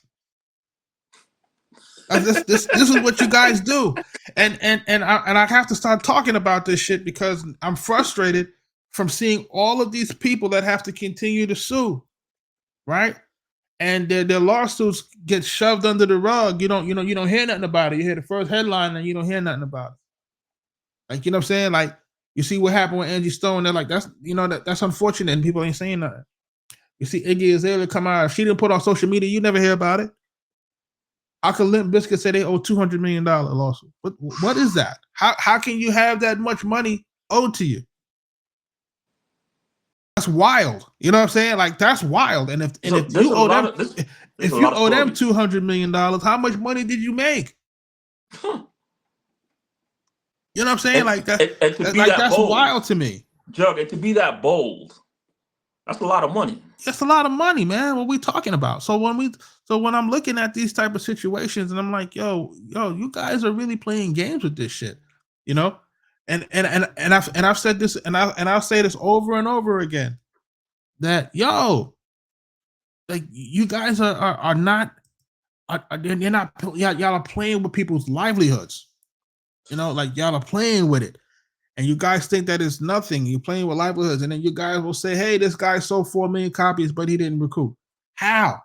This is what you guys do, and I have to start talking about this shit because I'm frustrated from seeing all of these people that have to continue to sue, right? and their lawsuits get shoved under the rug. You don't hear nothing about it. You hear the first headline and you don't hear nothing about it. Like, you know what I'm saying? Like, you see what happened with Angie Stone. They're like, that's unfortunate, and people ain't saying nothing. You see Iggy Azalea come out. If she didn't put on social media, you never hear about it. How can Limp Bizkit say they owe $200 million lawsuit? What is that? How can you have that much money owed to you? That's wild. You know what I'm saying? Like, that's wild. And if you owe them $200 million, how much money did you make? You know what I'm saying? Like that's wild to me. Jug, and to be that bold, that's a lot of money. That's a lot of money, man. What we talking about? So when I'm looking at these type of situations, and I'm like, yo, you guys are really playing games with this shit, you know? And I've said this, and I'll say this over and over again, that like you guys are not, you're not, y'all are playing with people's livelihoods, you know, like y'all are playing with it. And you guys think that it's nothing. You're playing with livelihoods. And then you guys will say, hey, this guy sold 4 million copies, but he didn't recoup. How?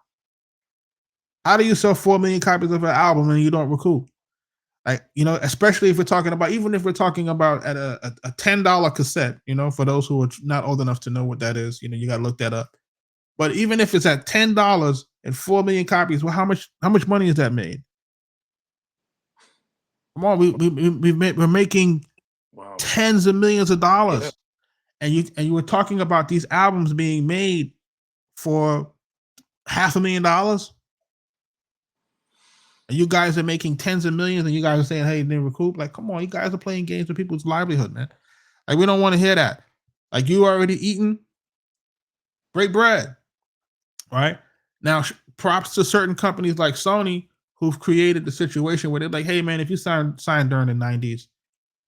How do you sell 4 million copies of an album and you don't recoup? Like, you know, especially if we're talking about, even if we're talking about at a $10 cassette, you know, for those who are not old enough to know what that is, you know, you got to look that up. But even if it's at $10 and 4 million copies, well, how much money is that made? Come on, we're making tens of millions of dollars, and you were talking about these albums being made for $500,000, and you guys are making tens of millions, and you guys are saying, "Hey, they recoup." Like, come on, you guys are playing games with people's livelihood, man. Like, we don't want to hear that. Like, you already eaten, break bread, right? Now, props to certain companies like Sony who've created the situation where they're like, "Hey, man, if you signed during the '90s."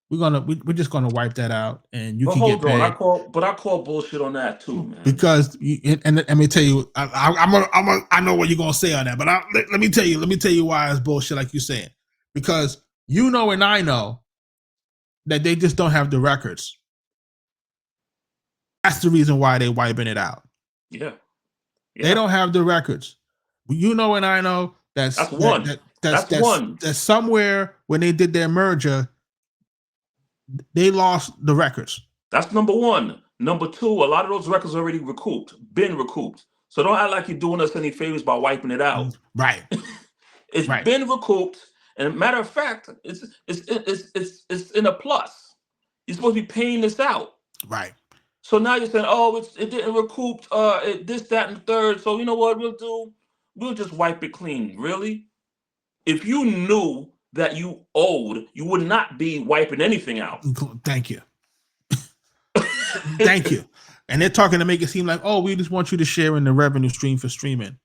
We're just gonna wipe that out, and you can get paid. I call bullshit on that too, man. Because and let me tell you, I know what you're gonna say on that, but let me tell you why it's bullshit, like you're saying. Because you know and I know that they just don't have the records. That's the reason why they're wiping it out. Yeah. They don't have the records. You know and I know that's one. That's somewhere when they did their merger, they lost the records. That's number one. Number two, a lot of those records already been recouped. So don't act like you're doing us any favors by wiping it out. Right. It's been recouped, and matter of fact, it's in a plus. You're supposed to be paying this out. Right. So now you're saying, oh, it didn't recoup this, that, and the third. So you know what we'll do? We'll just wipe it clean. Really? If you knew that you owed, you would not be wiping anything out. Thank you. Thank you. And they're talking to make it seem like, oh, we just want you to share in the revenue stream for streaming.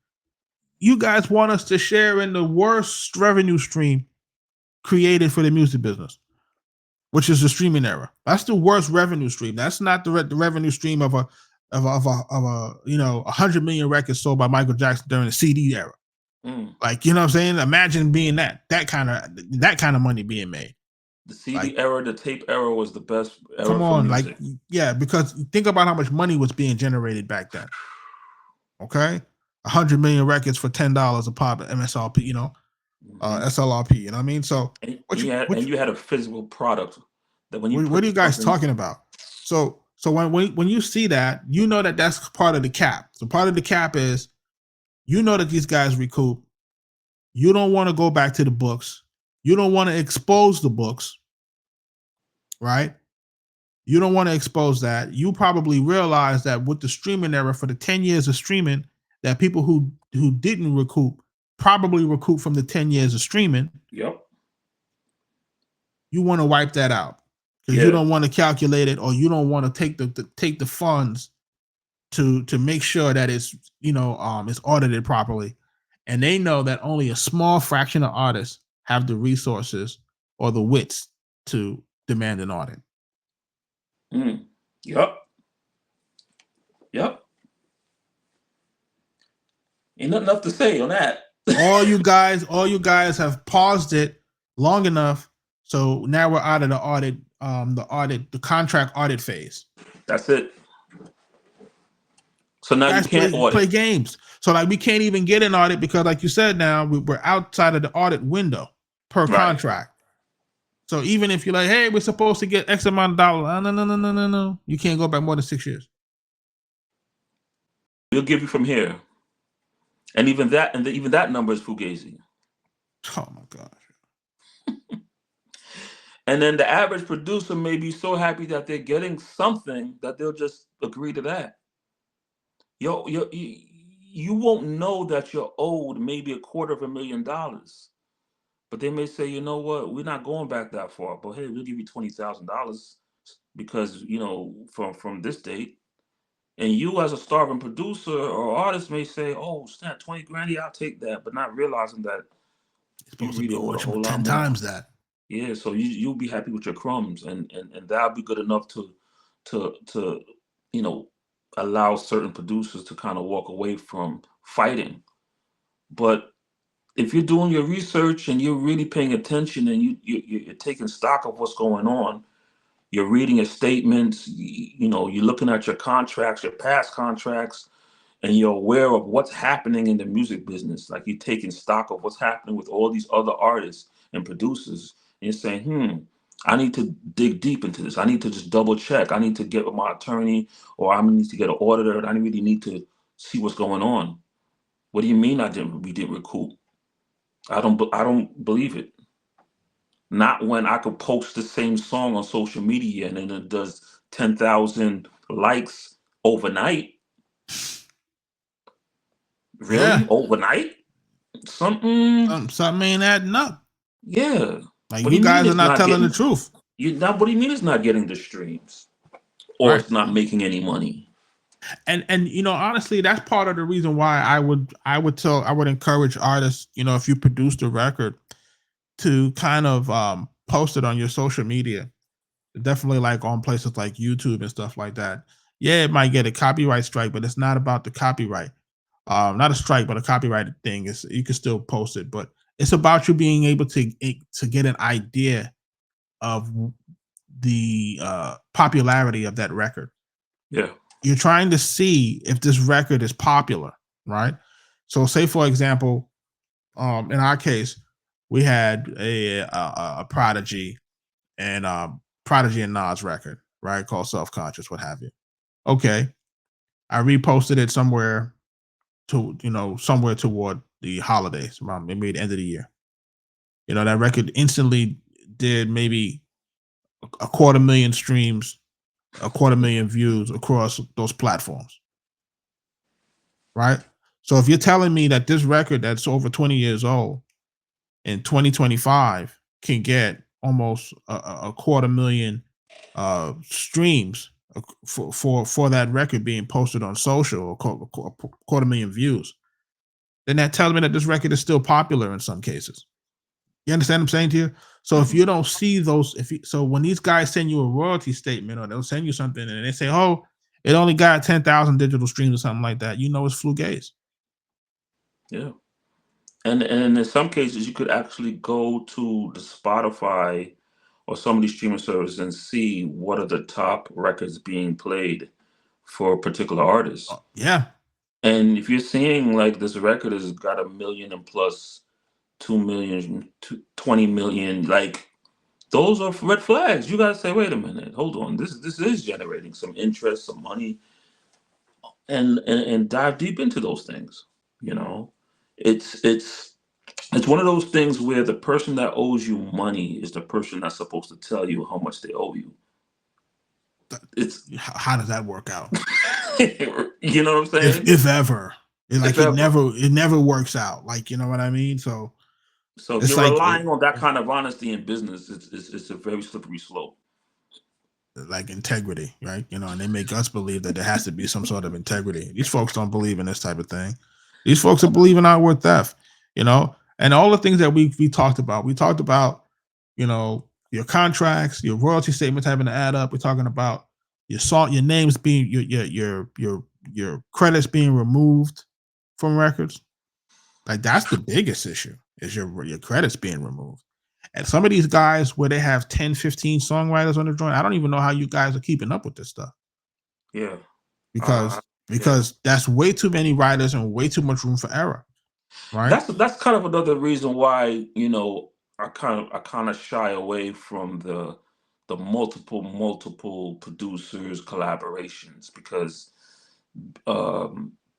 You guys want us to share in the worst revenue stream created for the music business, which is the streaming era. That's the worst revenue stream. That's not the revenue stream of a 100 million records sold by Michael Jackson during the CD era. Like, you know what I'm saying? Imagine being that kind of money being made. The CD era, the tape era was the best era. Come on, for music. Because think about how much money was being generated back then. Okay, 100 million records for $10 a pop, MSRP, you know, SLRP. You know what I mean? So, you had a physical product that when you. What are you guys talking about? So when you see that, you know that that's part of the cap. So part of the cap is, you know that these guys recoup. You don't want to go back to the books. You don't want to expose the books, right? You don't want to expose that. You probably realize that with the streaming era, for the 10 years of streaming, that people who didn't recoup probably recoup from the 10 years of streaming. Yep. You want to wipe that out because you don't want to calculate it, or you don't want to take the funds to make sure that it's it's audited properly. And they know that only a small fraction of artists have the resources or the wits to demand an audit. Yep. Ain't nothing else to say on that. all you guys have paused it long enough, so now we're out of the contract audit phase. That's it. So now you Guys can't play audit. games. So like we can't even get an audit because, like you said, now we're outside of the audit window per Right. contract. So even if you're like, hey, we're supposed to get X amount of dollars, no, you can't go back more than 6 years. We'll give you from here, and even that number is fugazi. Oh my gosh. And then the average producer may be so happy that they're getting something that they'll just agree to that. You won't know that you're owed maybe $250,000, but they may say, you know what, we're not going back that far, but hey, we'll give you $20,000 because from this date. And you, as a starving producer or artist, may say, "Oh, snap, 20 grand, yeah, I'll take that," but not realizing that It's you supposed to be really owed a much whole lot 10 more. times that. Yeah, so you'll be happy with your crumbs, and that'll be good enough to you know allow certain producers to kind of walk away from fighting. But if you're doing your research and you're really paying attention and you're taking stock of what's going on, you're reading your statements, you're looking at your contracts, your past contracts, and you're aware of what's happening in the music business. Like you're taking stock of what's happening with all these other artists and producers, and you're saying, I need to dig deep into this. I need to just double check. I need to get with my attorney, or I need to get an auditor, and I really need to see what's going on. What do you mean we didn't recoup? I don't believe it. Not when I could post the same song on social media and then it does 10,000 likes overnight. Really? Yeah. Overnight? Something, Something ain't adding up. yeah. Like What do you you mean guys are it's not not telling the getting truth. what do you mean it's not getting the streams? Or Right. it's not making any money? And honestly, that's part of the reason why I would encourage artists, if you produced a record, to kind of post it on your social media. Definitely like on places like YouTube and stuff like that. Yeah, it might get a copyright strike, but it's not about the copyright. Not a strike, but a copyright thing. Is you can still post it, but it's about you being able to get an idea of the popularity of that record. Yeah. You're trying to see if this record is popular, right? So, say for example, in our case, we had a Prodigy and Nas record, right, called Self Conscious, what have you. Okay, I reposted it somewhere somewhere toward the holidays, around maybe the end of the year. That record instantly did maybe a 250,000 streams, a 250,000 views across those platforms, right? So if you're telling me that this record that's over 20 years old in 2025 can get almost a 250,000 streams for that record being posted on social, or 250,000 views, then that tells me that this record is still popular in some cases. You understand what I'm saying to you? So if you don't see those, so when these guys send you a royalty statement or they'll send you something and they say, "Oh, it only got 10,000 digital streams" or something like that, it's fugazi. Yeah. And in some cases you could actually go to the Spotify or some of these streaming services and see what are the top records being played for particular artists. Yeah. And if you're seeing like this record has got 1 million and plus 2 million, 20 million, like those are red flags. You gotta say, wait a minute, hold on. This is generating some interest, some money, and dive deep into those things. You know, it's it's it's one of those things where the person that owes you money is the person that's supposed to tell you how much they owe you. It's How does that work out? you know what I'm saying? If ever, If ever. it never works out. Like, you know what I mean? So So if it's you're like relying on that kind of honesty in business, it's a very slippery slope. like integrity, right? And they make us believe that there has to be some sort of integrity. These folks don't believe in this type of thing. These folks are believing our word theft, and all the things that we talked about. We talked about, your contracts, your royalty statements having to add up. We're talking about your names being your credits being removed from records. Like that's the biggest issue is your credits being removed. And some of these guys where they have 10, 15 songwriters on the joint, I don't even know how you guys are keeping up with this stuff. Yeah. Because because that's way too many writers and way too much room for error, right? That's kind of another reason why, I kind of shy away from the multiple producers collaborations, because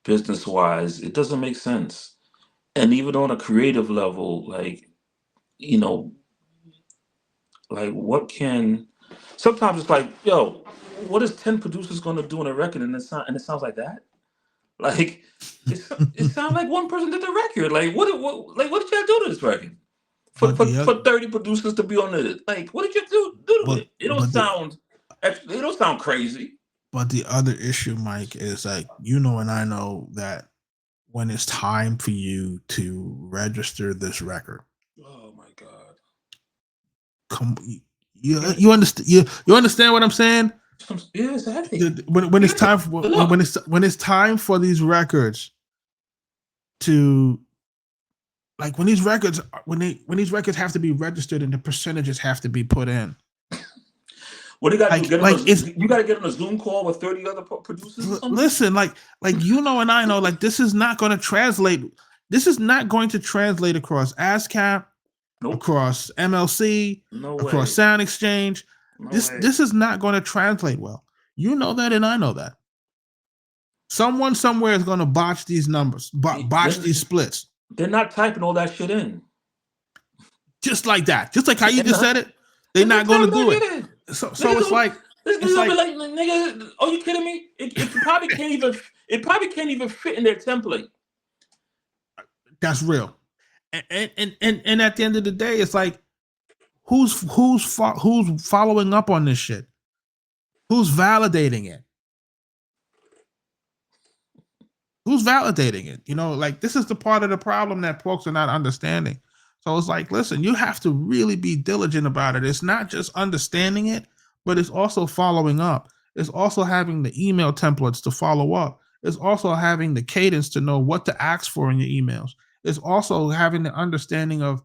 business wise it doesn't make sense. And even on a creative level, like, you know like, what can sometimes it's like, yo, what is 10 producers going to do in a record, and it sounds like that? Like, it sounds like one person did the record. Like, what did you do to this record But the for 30 producers to be on it? Like, what did you do to but it? It don't but the sound it don't sound crazy. but the other issue, Mike, is like, and I know that when it's time for you to register this record, Oh my god. come Yeah, you understand you understand what I'm saying? yeah, exactly. When You it's gotta time but for look, when it's time for these records to, like, when these records have to be registered and the percentages have to be put in, what do you gotta do? like it's You gotta get on a Zoom call with 30 other producers or something? listen, like and I know, like, this is not going to translate. This is not going to translate across ASCAP, Nope. across MLC, No across way. Sound Exchange. No way. This is not going to translate well. You know that, and I know that. Someone somewhere is going to botch these numbers, botch these splits, They're not typing all that shit in. just like that. Just like how you They're just not. said it. They're They're not not going to typing that do it. shit in. So Niggas it's will, like this it's niggas will be like like, nigga, are you kidding me? It probably can't even. It probably can't even fit in their template. that's real. And at the end of the day, it's like, who's following up on this shit? Who's validating it? Who's validating it? Like, this is the part of the problem that folks are not understanding. So it's like, listen, you have to really be diligent about it. It's not just understanding it, but it's also following up. It's also having the email templates to follow up. It's also having the cadence to know what to ask for in your emails. It's also having the understanding of,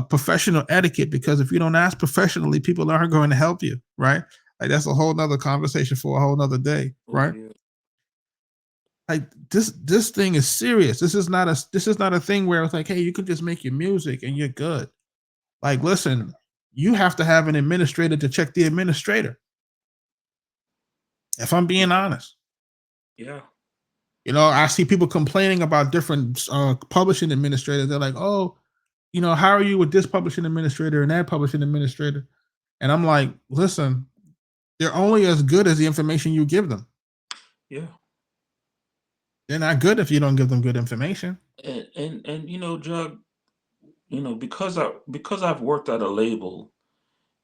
professional etiquette, because if you don't ask professionally, people aren't going to help you, right? Like, that's a whole nother conversation for a whole nother day, Oh right? yeah. Like, this thing is serious. This is not a thing where it's like, hey, you can just make your music and you're good. Like, listen, you have to have an administrator to check the administrator. If I'm being honest, Yeah. I see people complaining about different publishing administrators. They're like, oh, how are you with this publishing administrator and that publishing administrator? And I'm like, listen, they're only as good as the information you give them. Yeah. They're not good if you don't give them good information. And Jug, because I've worked at a label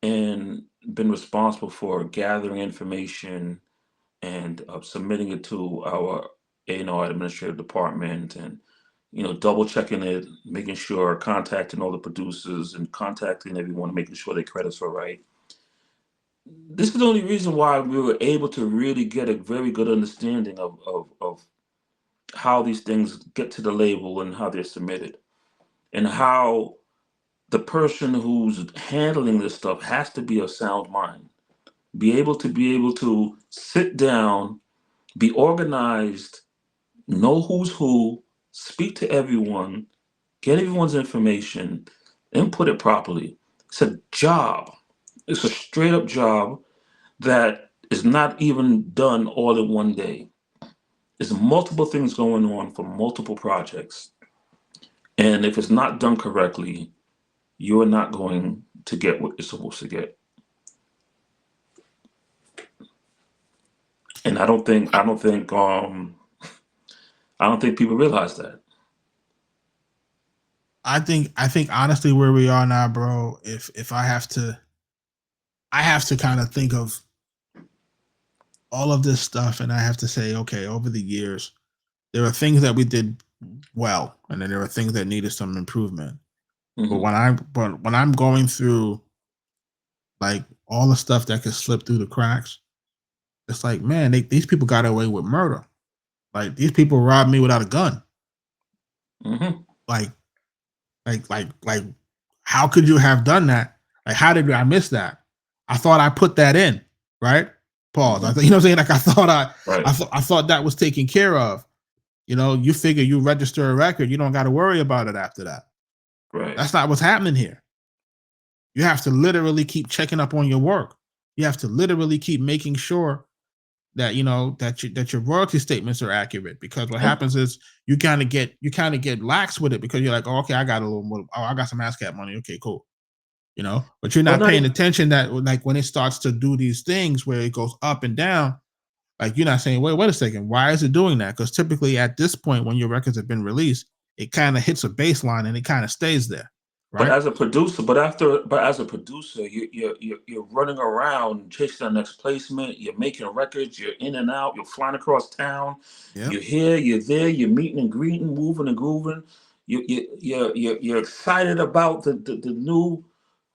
and been responsible for gathering information and submitting it to our A&R administrative department, and double checking it, making sure, contacting all the producers and contacting everyone, making sure their credits are right. This is the only reason why we were able to really get a very good understanding of how these things get to the label and how they're submitted, and how the person who's handling this stuff has to be of sound mind, be able to sit down, be organized, know who's who, speak to everyone, get everyone's information, input it properly. It's a job. It's a straight up job that is not even done all in one day. There's multiple things going on for multiple projects. And if it's not done correctly, you're not going to get what you're supposed to get. And I don't think people realize that. I think honestly, where we are now, bro, if I have to kind of think of all of this stuff, and I have to say, okay, over the years, there are things that we did well, and then there are things that needed some improvement. But Hmm. when I'm going through, like, all the stuff that could slip through the cracks, it's like, man, these people got away with murder. Like, these people robbed me without a gun. Hmm. Like, like, how could you have done that? Like, how did I miss that? I thought I put that in, right? Pause. Mhm. You know what I'm saying? Like Right. I thought that was taken care of. You know, you figure you register a record, you don't got to worry about it after that. Right. That's not what's happening here. You have to literally keep checking up on your work. You have to literally keep making sure that that your royalty statements are accurate, because what And happens is you kind of get lax with it, because you're like, oh, okay, I got a little more, oh, I got some ASCAP money, okay, cool, but you're well, not not paying even, attention that, like, when it starts to do these things where it goes up and down, like, you're not saying, wait a second, why is it doing that? Because typically at this point, when your records have been released, it kind of hits a baseline and it kind of stays there, but right? as a producer, but as a producer, you're running around chasing the next placement. You're making records. You're in and out. You're flying across town. Yep. You're here. You're there. You're meeting and greeting, moving and grooving. You're excited about the new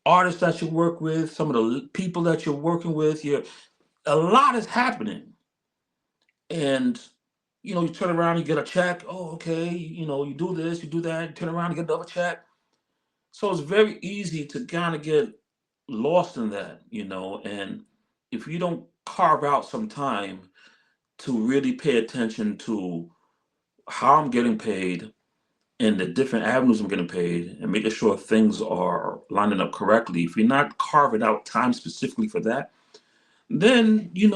artists that you work with, some of the people that you're working with. A lot is happening, and you turn around, you get a check. Oh, okay. You do this, you do that. You turn around, you get another check. So it's very easy to kind of get lost in that. And if you don't carve out some time to really pay attention to how I'm getting paid and the different avenues I'm getting paid and making sure things are lining up correctly, if you're not carving out time specifically for that, then you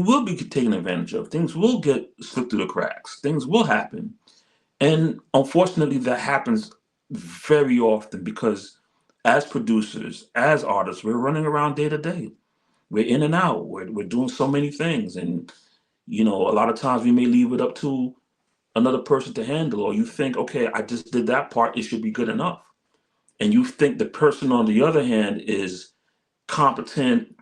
will be taken advantage of. Things will get slipped through the cracks. Things will happen. And unfortunately, that happens very often because as producers, as artists, we're running around day to day. We're in and out. We're doing so many things. And, a lot of times we may leave it up to another person to handle, or you think, okay, I just did that part, it should be good enough. And you think the person on the other hand is competent,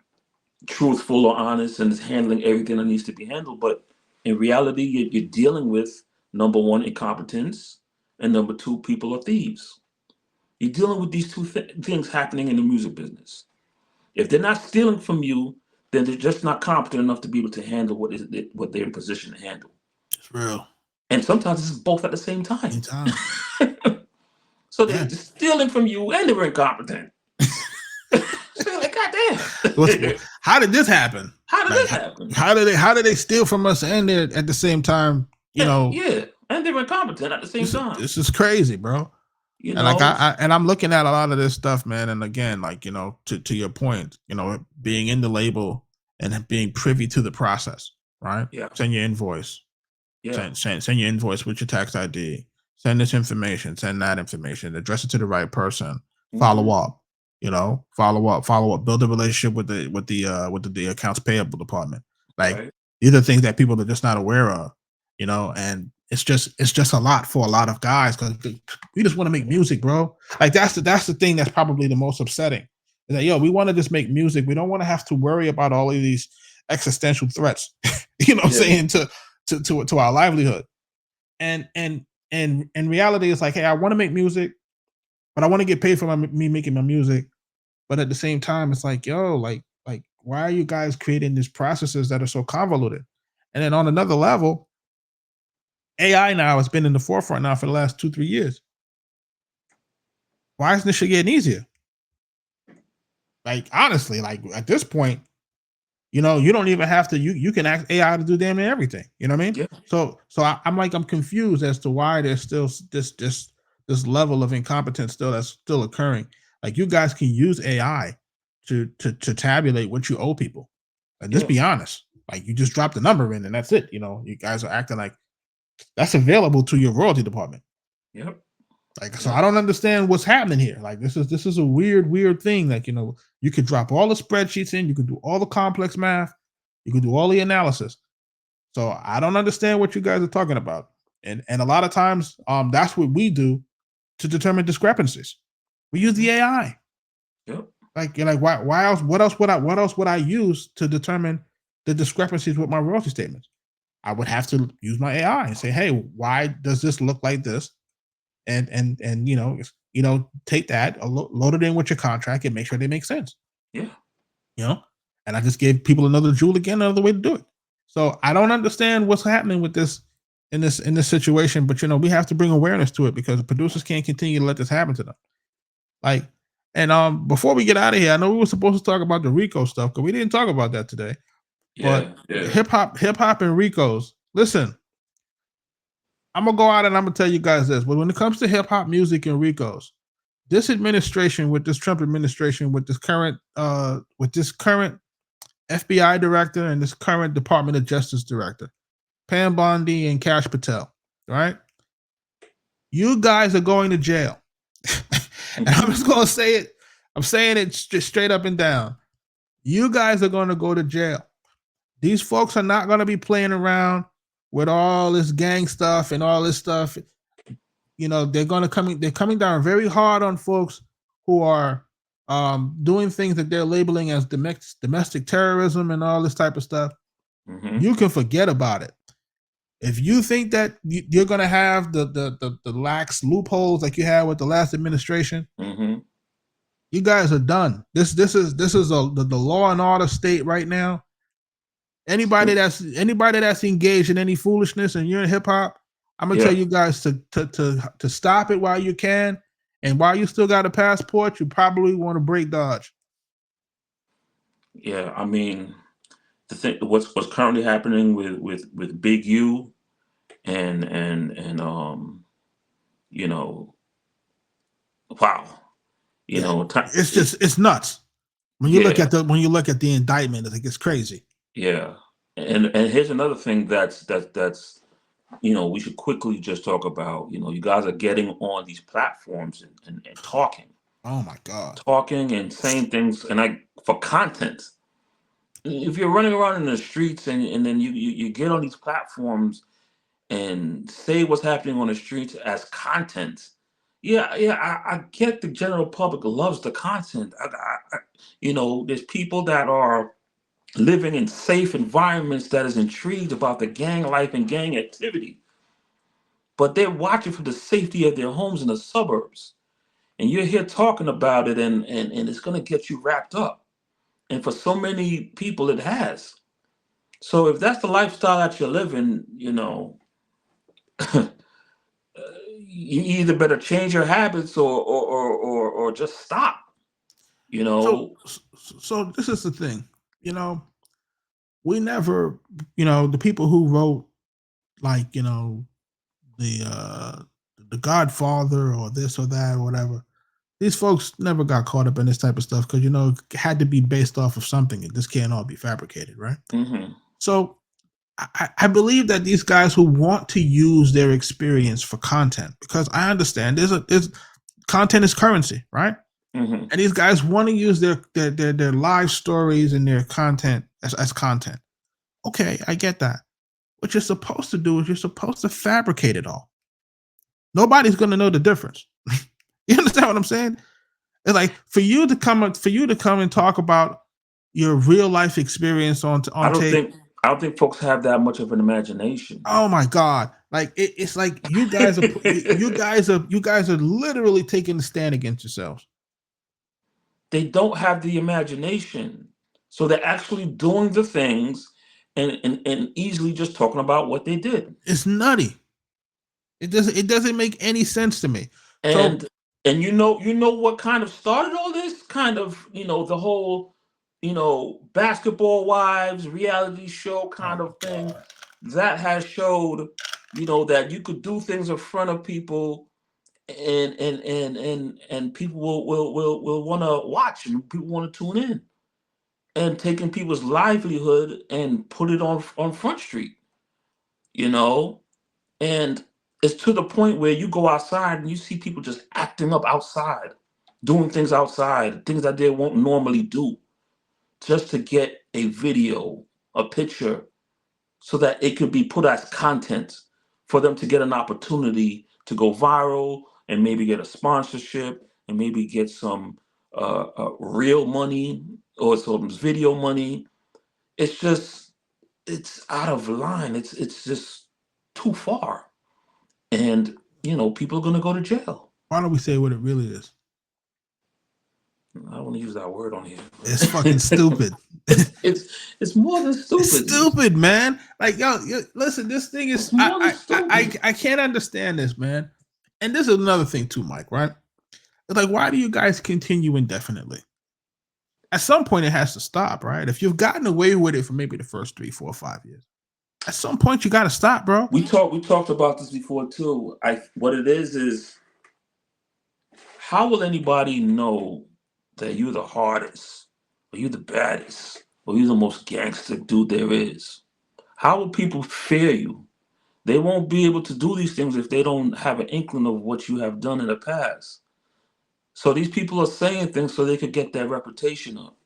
truthful, or honest, and is handling everything that needs to be handled. But in reality, you're dealing with number one, incompetence, and number two, people are thieves. You're dealing with these two things happening in the music business. If they're not stealing from you, then they're just not competent enough to be able to handle what they're in position to handle. It's real. And sometimes it's both at the same time. Anytime. So they're Yeah. just stealing from you and they're incompetent. So like, goddamn. How did this happen? How did Like, this happen? how did they steal from us and they're at the same time? Yeah, and they're incompetent at the same time. This is crazy, bro. You And like know, I'm looking at a lot of this stuff, man. And again, like, to your point, being in the label and being privy to the process, right? yeah, Send your invoice, yeah, send your invoice with your tax ID. Send this information, send that information, address it to the right person. Follow hmm up, follow up, build a relationship with the accounts payable department. Like, right, these are things that people are just not aware of, and it's just a lot for a lot of guys, because we just want to make music, bro. Like, that's the thing that's probably the most upsetting. Is that, we want to just make music. We don't want to have to worry about all of these existential threats, what I'm yeah, saying, to our livelihood. And in reality, it's like, hey, I want to make music, but I want to get paid for me making my music. But at the same time, it's like, why are you guys creating these processes that are so convoluted? And then on another level, AI now has been in the forefront now for the last 2-3 years. Why isn't this shit getting easier? Like, honestly, like, at this point, you don't even have to. You can ask AI to do damn near everything. You know what I mean? yeah, I'm confused as to why there's still this level of incompetence that's still occurring. Like, you guys can use AI to tabulate what you owe people, and just yeah, be honest. Like, you just drop the number in, and that's it. You guys are acting like that's available to your royalty department. yep, Like, so yep, I don't understand what's happening here. Like, this is a weird thing. Like, you could drop all the spreadsheets in, you could do all the complex math, you could do all the analysis. So I don't understand what you guys are talking about. And a lot of times, that's what we do to determine discrepancies. We use the AI. yep, Like, you're like, why else? What else would I use to determine the discrepancies with my royalty statements? I would have to use my AI and say, hey, why does this look like this? And take that, load it in with your contract, and make sure they make sense. yeah, You know, and I just gave people another jewel again, another way to do it. So I don't understand what's happening with this in this situation, but we have to bring awareness to it, because the producers can't continue to let this happen to them. Like, and before we get out of here, I know we were supposed to talk about the Rico stuff, because we didn't talk about that today. But Yeah. hip hop and Ricos. Listen, I'm gonna go out and I'm gonna tell you guys this. But when it comes to hip hop music and Ricos, this administration, with this Trump administration, with this current FBI director and this current Department of Justice director, Pam Bondi and Cash Patel, right? You guys are going to jail. And I'm just gonna say it. I'm saying it straight up and down. You guys are going to go to jail. These folks are not going to be playing around with all this gang stuff and all this stuff. You know, they're coming down very hard on folks who are doing things that they're labeling as domestic terrorism and all this type of stuff. Mm-hmm. You can forget about it. If you think that you're going to have the lax loopholes like you had with the last administration, Mm-hmm. you guys are done. This is the law and order state right now. Anybody that's engaged in any foolishness and you're in hip hop, I'm gonna tell you guys to stop it while you can, and while you still got a passport, you probably want to break Dodge. Yeah, I mean, the thing, what's currently happening with Big U and you know, wow, you know, it's nuts. When you look at the indictment, I think it's crazy. Yeah, and here's another thing that's you know, we should quickly just talk about. You know, you guys are getting on these platforms and talking. Oh my God. Talking and saying things and for content. If you're running around in the streets and then you get on these platforms and say what's happening on the streets as content. I get the general public loves the content. You know, there's people that are living in safe environments that is intrigued about the gang life and gang activity. But they're watching for the safety of their homes in the suburbs. And you're here talking about it and it's gonna get you wrapped up. And for so many people it has. So if that's the lifestyle that you're living, you know, you either better change your habits or just stop. You know. So this is the thing. You know, we never, you know, the people who wrote, like, you know, the Godfather or this or that or whatever, these folks never got caught up in this type of stuff because, you know, it had to be based off of something. This can't all be fabricated, right? Mm-hmm. So I believe that these guys who want to use their experience for content, because I understand there's content is currency, right? Mm-hmm. And these guys want to use their live stories and their content as content. Okay, I get that. What you're supposed to do is you're supposed to fabricate it all. Nobody's going to know the difference. You understand what I'm saying? It's like for you to come and talk about your real life experience on tape. I don't think folks have that much of an imagination. Oh my God! Like it's like you guys are literally taking a stand against yourselves. They don't have the imagination, so they're actually doing the things and easily just talking about what they did. It's nutty. It doesn't make any sense to me. And you know what kind of started all this? Kind of, you know, the whole, you know, Basketball Wives reality show kind of thing. God. That has showed, you know, that you could do things in front of people and people will want to watch and people want to tune in, and taking people's livelihood and put it on Front Street, you know. And it's to the point where you go outside and you see people just acting up outside, doing things outside, things that they won't normally do, just to get a video, a picture, so that it could be put as content for them to get an opportunity to go viral and maybe get a sponsorship and maybe get some real money or some video money. It's out of line. It's just too far. And, you know, people are going to go to jail. Why don't we say what it really is? I don't want to use that word on here. It's fucking stupid. It's more than stupid. It's stupid, man. Like, yo, listen, this thing is I can't understand this, man. And this is another thing too, Mike, right? It's like, why do you guys continue indefinitely? at some point it has to stop, right? If you've gotten away with it for maybe the first 3, 4, 5 years, at some point you got to stop, bro. We talked about this before too. What it is how will anybody know that you're the hardest, or you're the baddest, or you're the most gangster dude there is? How will people fear you? They won't be able to do these things if they don't have an inkling of what you have done in the past. So these people are saying things so they could get their reputation up.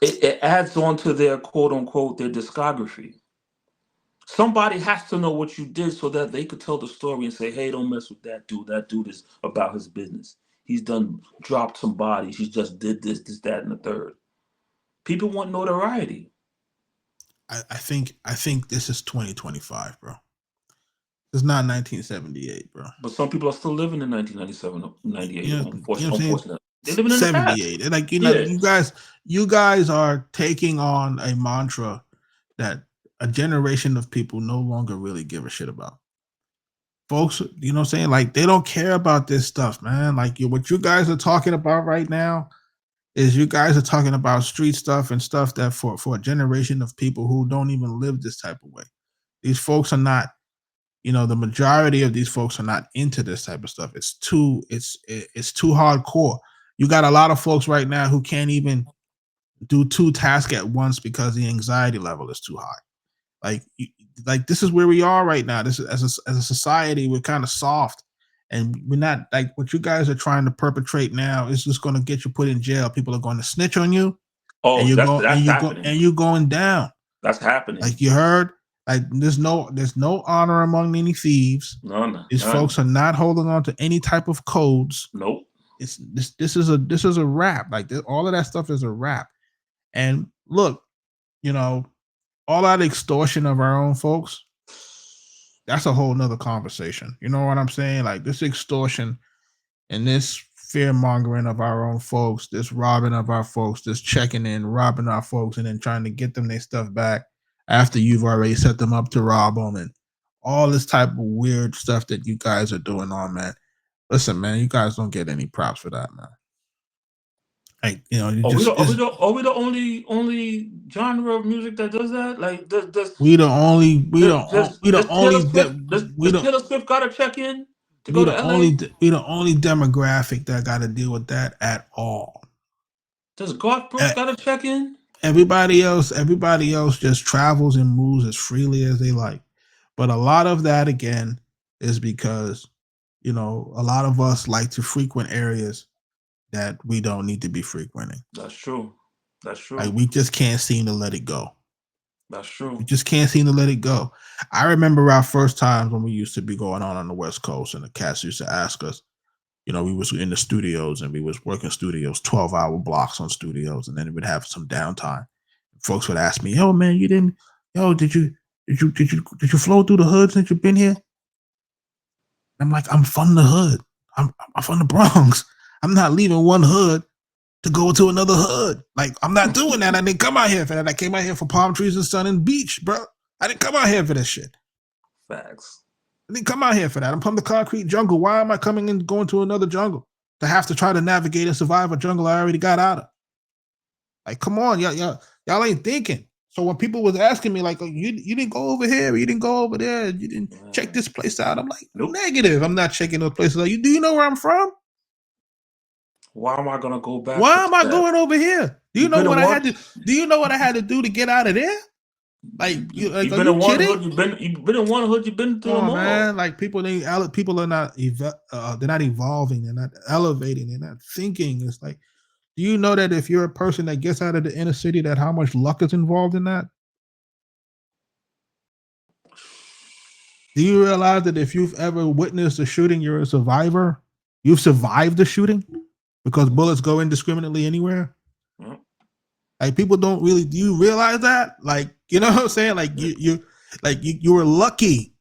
It adds on to their quote unquote their discography. Somebody has to know what you did so that they could tell the story and say, hey, don't mess with that dude. That dude is about his business. He's done dropped some bodies. He just did this, that, and the third. People want notoriety. I think this is 2025, bro. It's not 1978, bro. But some people are still living in 1997, 98. You know Unfortunately. They're living in the 78. past. Like, Yeah. you guys are taking on a mantra that a generation of people no longer really give a shit about. Folks, you know what I'm saying? Like, they don't care about this stuff, man. Like, what you guys are talking about right now is you guys are talking about street stuff and stuff that for a generation of people who don't even live this type of way. These folks are not, the majority of these folks are not into this type of stuff. It's too hardcore. You got a lot of folks right now who can't even do 2 tasks at once because the anxiety level is too high. Like this is where we are right now. This is as a society, we're kind of soft, and we're not like what you guys are trying to perpetrate now is just going to get you put in jail. People are going to snitch on you. Oh, and you're going down. That's happening. Like you heard. Like there's no honor among any thieves. None. These folks are not holding on to any type of codes. Nope. This is a wrap. Like all of that stuff is a wrap. And look, all that extortion of our own folks, that's a whole nother conversation. You know what I'm saying? Like this extortion and this fear mongering of our own folks, this robbing of our folks, this checking in, robbing our folks, and then trying to get them their stuff back after you've already set them up to rob them, and all this type of weird stuff that you guys are doing on, man. Listen, man, you guys don't get any props for that, man. Like, are we the only genre of music that does that? Like, does Taylor Swift got to check in to go to LA? We the only demographic that got to deal with that at all. Does Garth Brooks got to check in? Everybody else just travels and moves as freely as they like. But a lot of that, again, is because, a lot of us like to frequent areas that we don't need to be frequenting. That's true. Like we just can't seem to let it go. That's true. We just can't seem to let it go. I remember our first times when we used to be going on the West Coast, and the cats used to ask us, we was in the studios and we was working studios, 12-hour blocks on studios, and then we would have some downtime. Folks would ask me, "Yo, man, did you flow through the hood since you've been here?" I'm like, I'm from the hood. I'm from the Bronx. I'm not leaving one hood to go to another hood. Like, I'm not doing that. I didn't come out here for that. I came out here for palm trees and sun and beach, bro. I didn't come out here for that shit. Facts. I didn't come out here for that. I'm from the concrete jungle. Why am I coming and going to another jungle to have to try to navigate and survive a jungle I already got out of? Like, come on, y'all ain't thinking. So when people was asking me, like, oh, you didn't go over here, you didn't go over there, you didn't check this place out, I'm like, nope. Negative. I'm not checking those places out. Do you know where I'm from? Why am I gonna go back? Why am I going over here? Do you know what I had to? Do you know what I had to do to get out of there? Like, you've been in one hood. You've been in one hood. You've been through them all. Man, like people are not. They're not evolving. They're not elevating. They're not thinking. It's like, do you know that if you're a person that gets out of the inner city, that how much luck is involved in that? Do you realize that if you've ever witnessed a shooting, you're a survivor? You've survived the shooting because bullets go indiscriminately anywhere. Mm-hmm. Like people don't really. Do you realize that? Like, you know what I'm saying? Like you were lucky.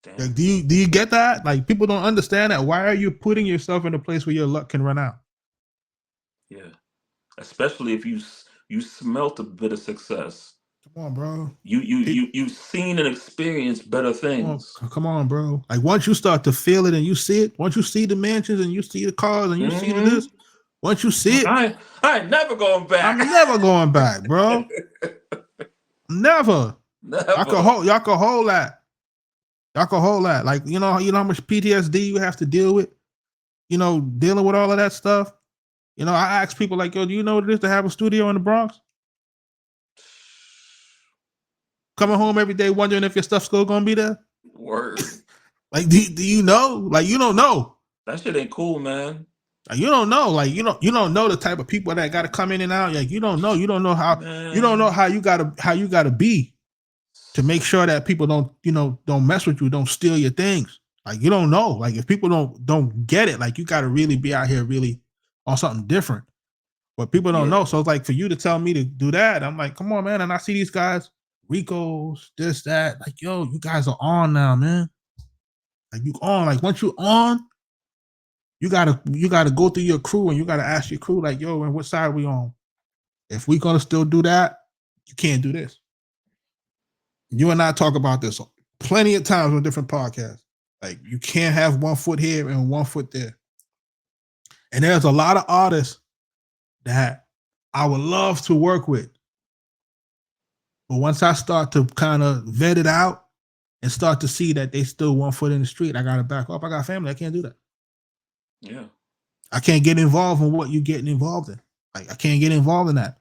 Damn. Like, do you get that? Like people don't understand that. Why are you putting yourself in a place where your luck can run out? Yeah, especially if you smelt a bit of success. Come on, bro. You've seen and experienced better things. Come on, bro. Like once you start to feel it and you see it, once you see the mansions and you see the cars and you see this, Once you see it, I ain't never going back. I'm never going back, bro. Never. Never. Y'all can hold that. Y'all can hold that. Like, you know how much PTSD you have to deal with, dealing with all of that stuff. I ask people like, yo, do you know what it is to have a studio in the Bronx? Coming home every day wondering if your stuff's still gonna be there. Word. Like, do you know? Like, you don't know. That shit ain't cool, man. Like, you don't know. Like, you don't know the type of people that gotta come in and out. Like, you don't know. You don't know how. Man. You don't know how you gotta be to make sure that people don't mess with you, don't steal your things. Like, you don't know. Like, if people don't get it, like, you gotta really be out here really on something different. But people don't know. So it's like, for you to tell me to do that, I'm like, come on, man. And I see these guys, Rico's, this, that. Like, yo, you guys are on now, man. Like, you on. Like, once you on, you gotta go through your crew and you gotta ask your crew, like, yo, and what side are we on? If we gonna still do that, you can't do this. You and I talk about this plenty of times on different podcasts. Like, you can't have 1 foot here and 1 foot there. And there's a lot of artists that I would love to work with. But once I start to kind of vet it out and start to see that they still 1 foot in the street, I got to back up. I got family. I can't do that. Yeah. I can't get involved in what you're getting involved in. Like, I can't get involved in that.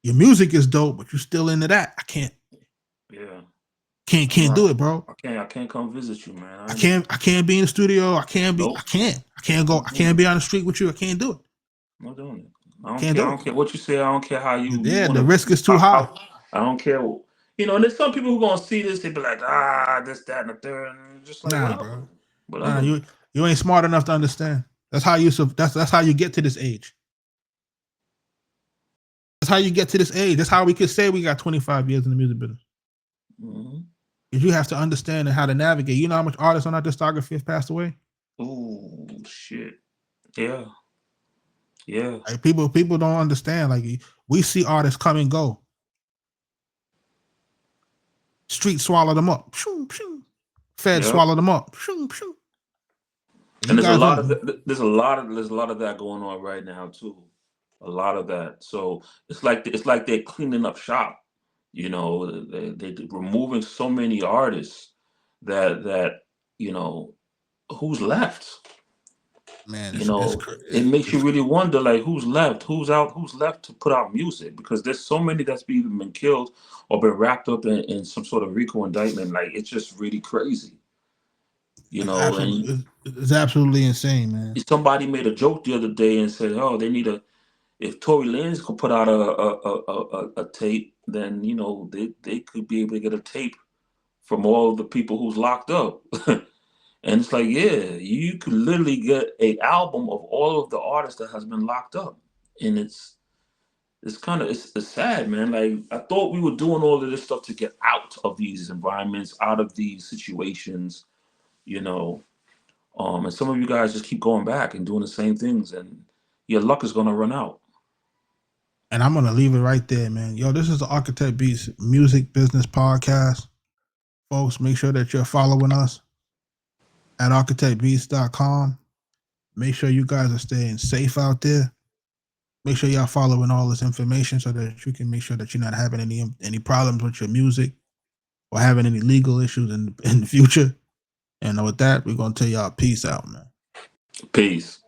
Your music is dope, but you're still into that. I can't. Yeah. Can't do it, bro. I can't come visit you, man. I can't be in the studio. I can't be. Nope. I can't go. I can't be on the street with you. I can't do it. I'm not doing it. I don't care what you say. I don't care how you. Yeah, the risk is too high. I don't care. And there's some people who gonna see this. They be like, this, that, and the third. And just like, bro. You ain't smart enough to understand. That's how you get to this age. That's how you get to this age. That's how we could say we got 25 years in the music business. Mm-hmm. Because you have to understand how to navigate. You know how much artists on our discography have passed away? Oh, shit. Yeah. Yeah. Like, people don't understand. Like, we see artists come and go. Street swallow them up. Fed swallow them up. And there's a lot of that going on right now too. A lot of that. So it's like they're cleaning up shop. They're removing so many artists that who's left. Man, it makes you really wonder, like, who's left to put out music, because there's so many that's been killed or been wrapped up in some sort of RICO indictment. Like, it's just really crazy. It's absolutely insane, man. Somebody made a joke the other day and said, "Oh, they need if Tory Lanez could put out a tape, then they could be able to get a tape from all of the people who's locked up." And it's like, yeah, you could literally get an album of all of the artists that has been locked up, and it's sad, man. Like, I thought we were doing all of this stuff to get out of these environments, out of these situations, and some of you guys just keep going back and doing the same things, and your luck is gonna run out. And I'm gonna leave it right there, man. Yo, this is the Arkatech Beatz Music Business Podcast. Folks, make sure that you're following us at arkatechbeatz.com. Make sure you guys are staying safe out there. Make sure y'all following all this information so that you can make sure that you're not having any problems with your music or having any legal issues in the future. And with that, we're going to tell y'all peace out, man. Peace.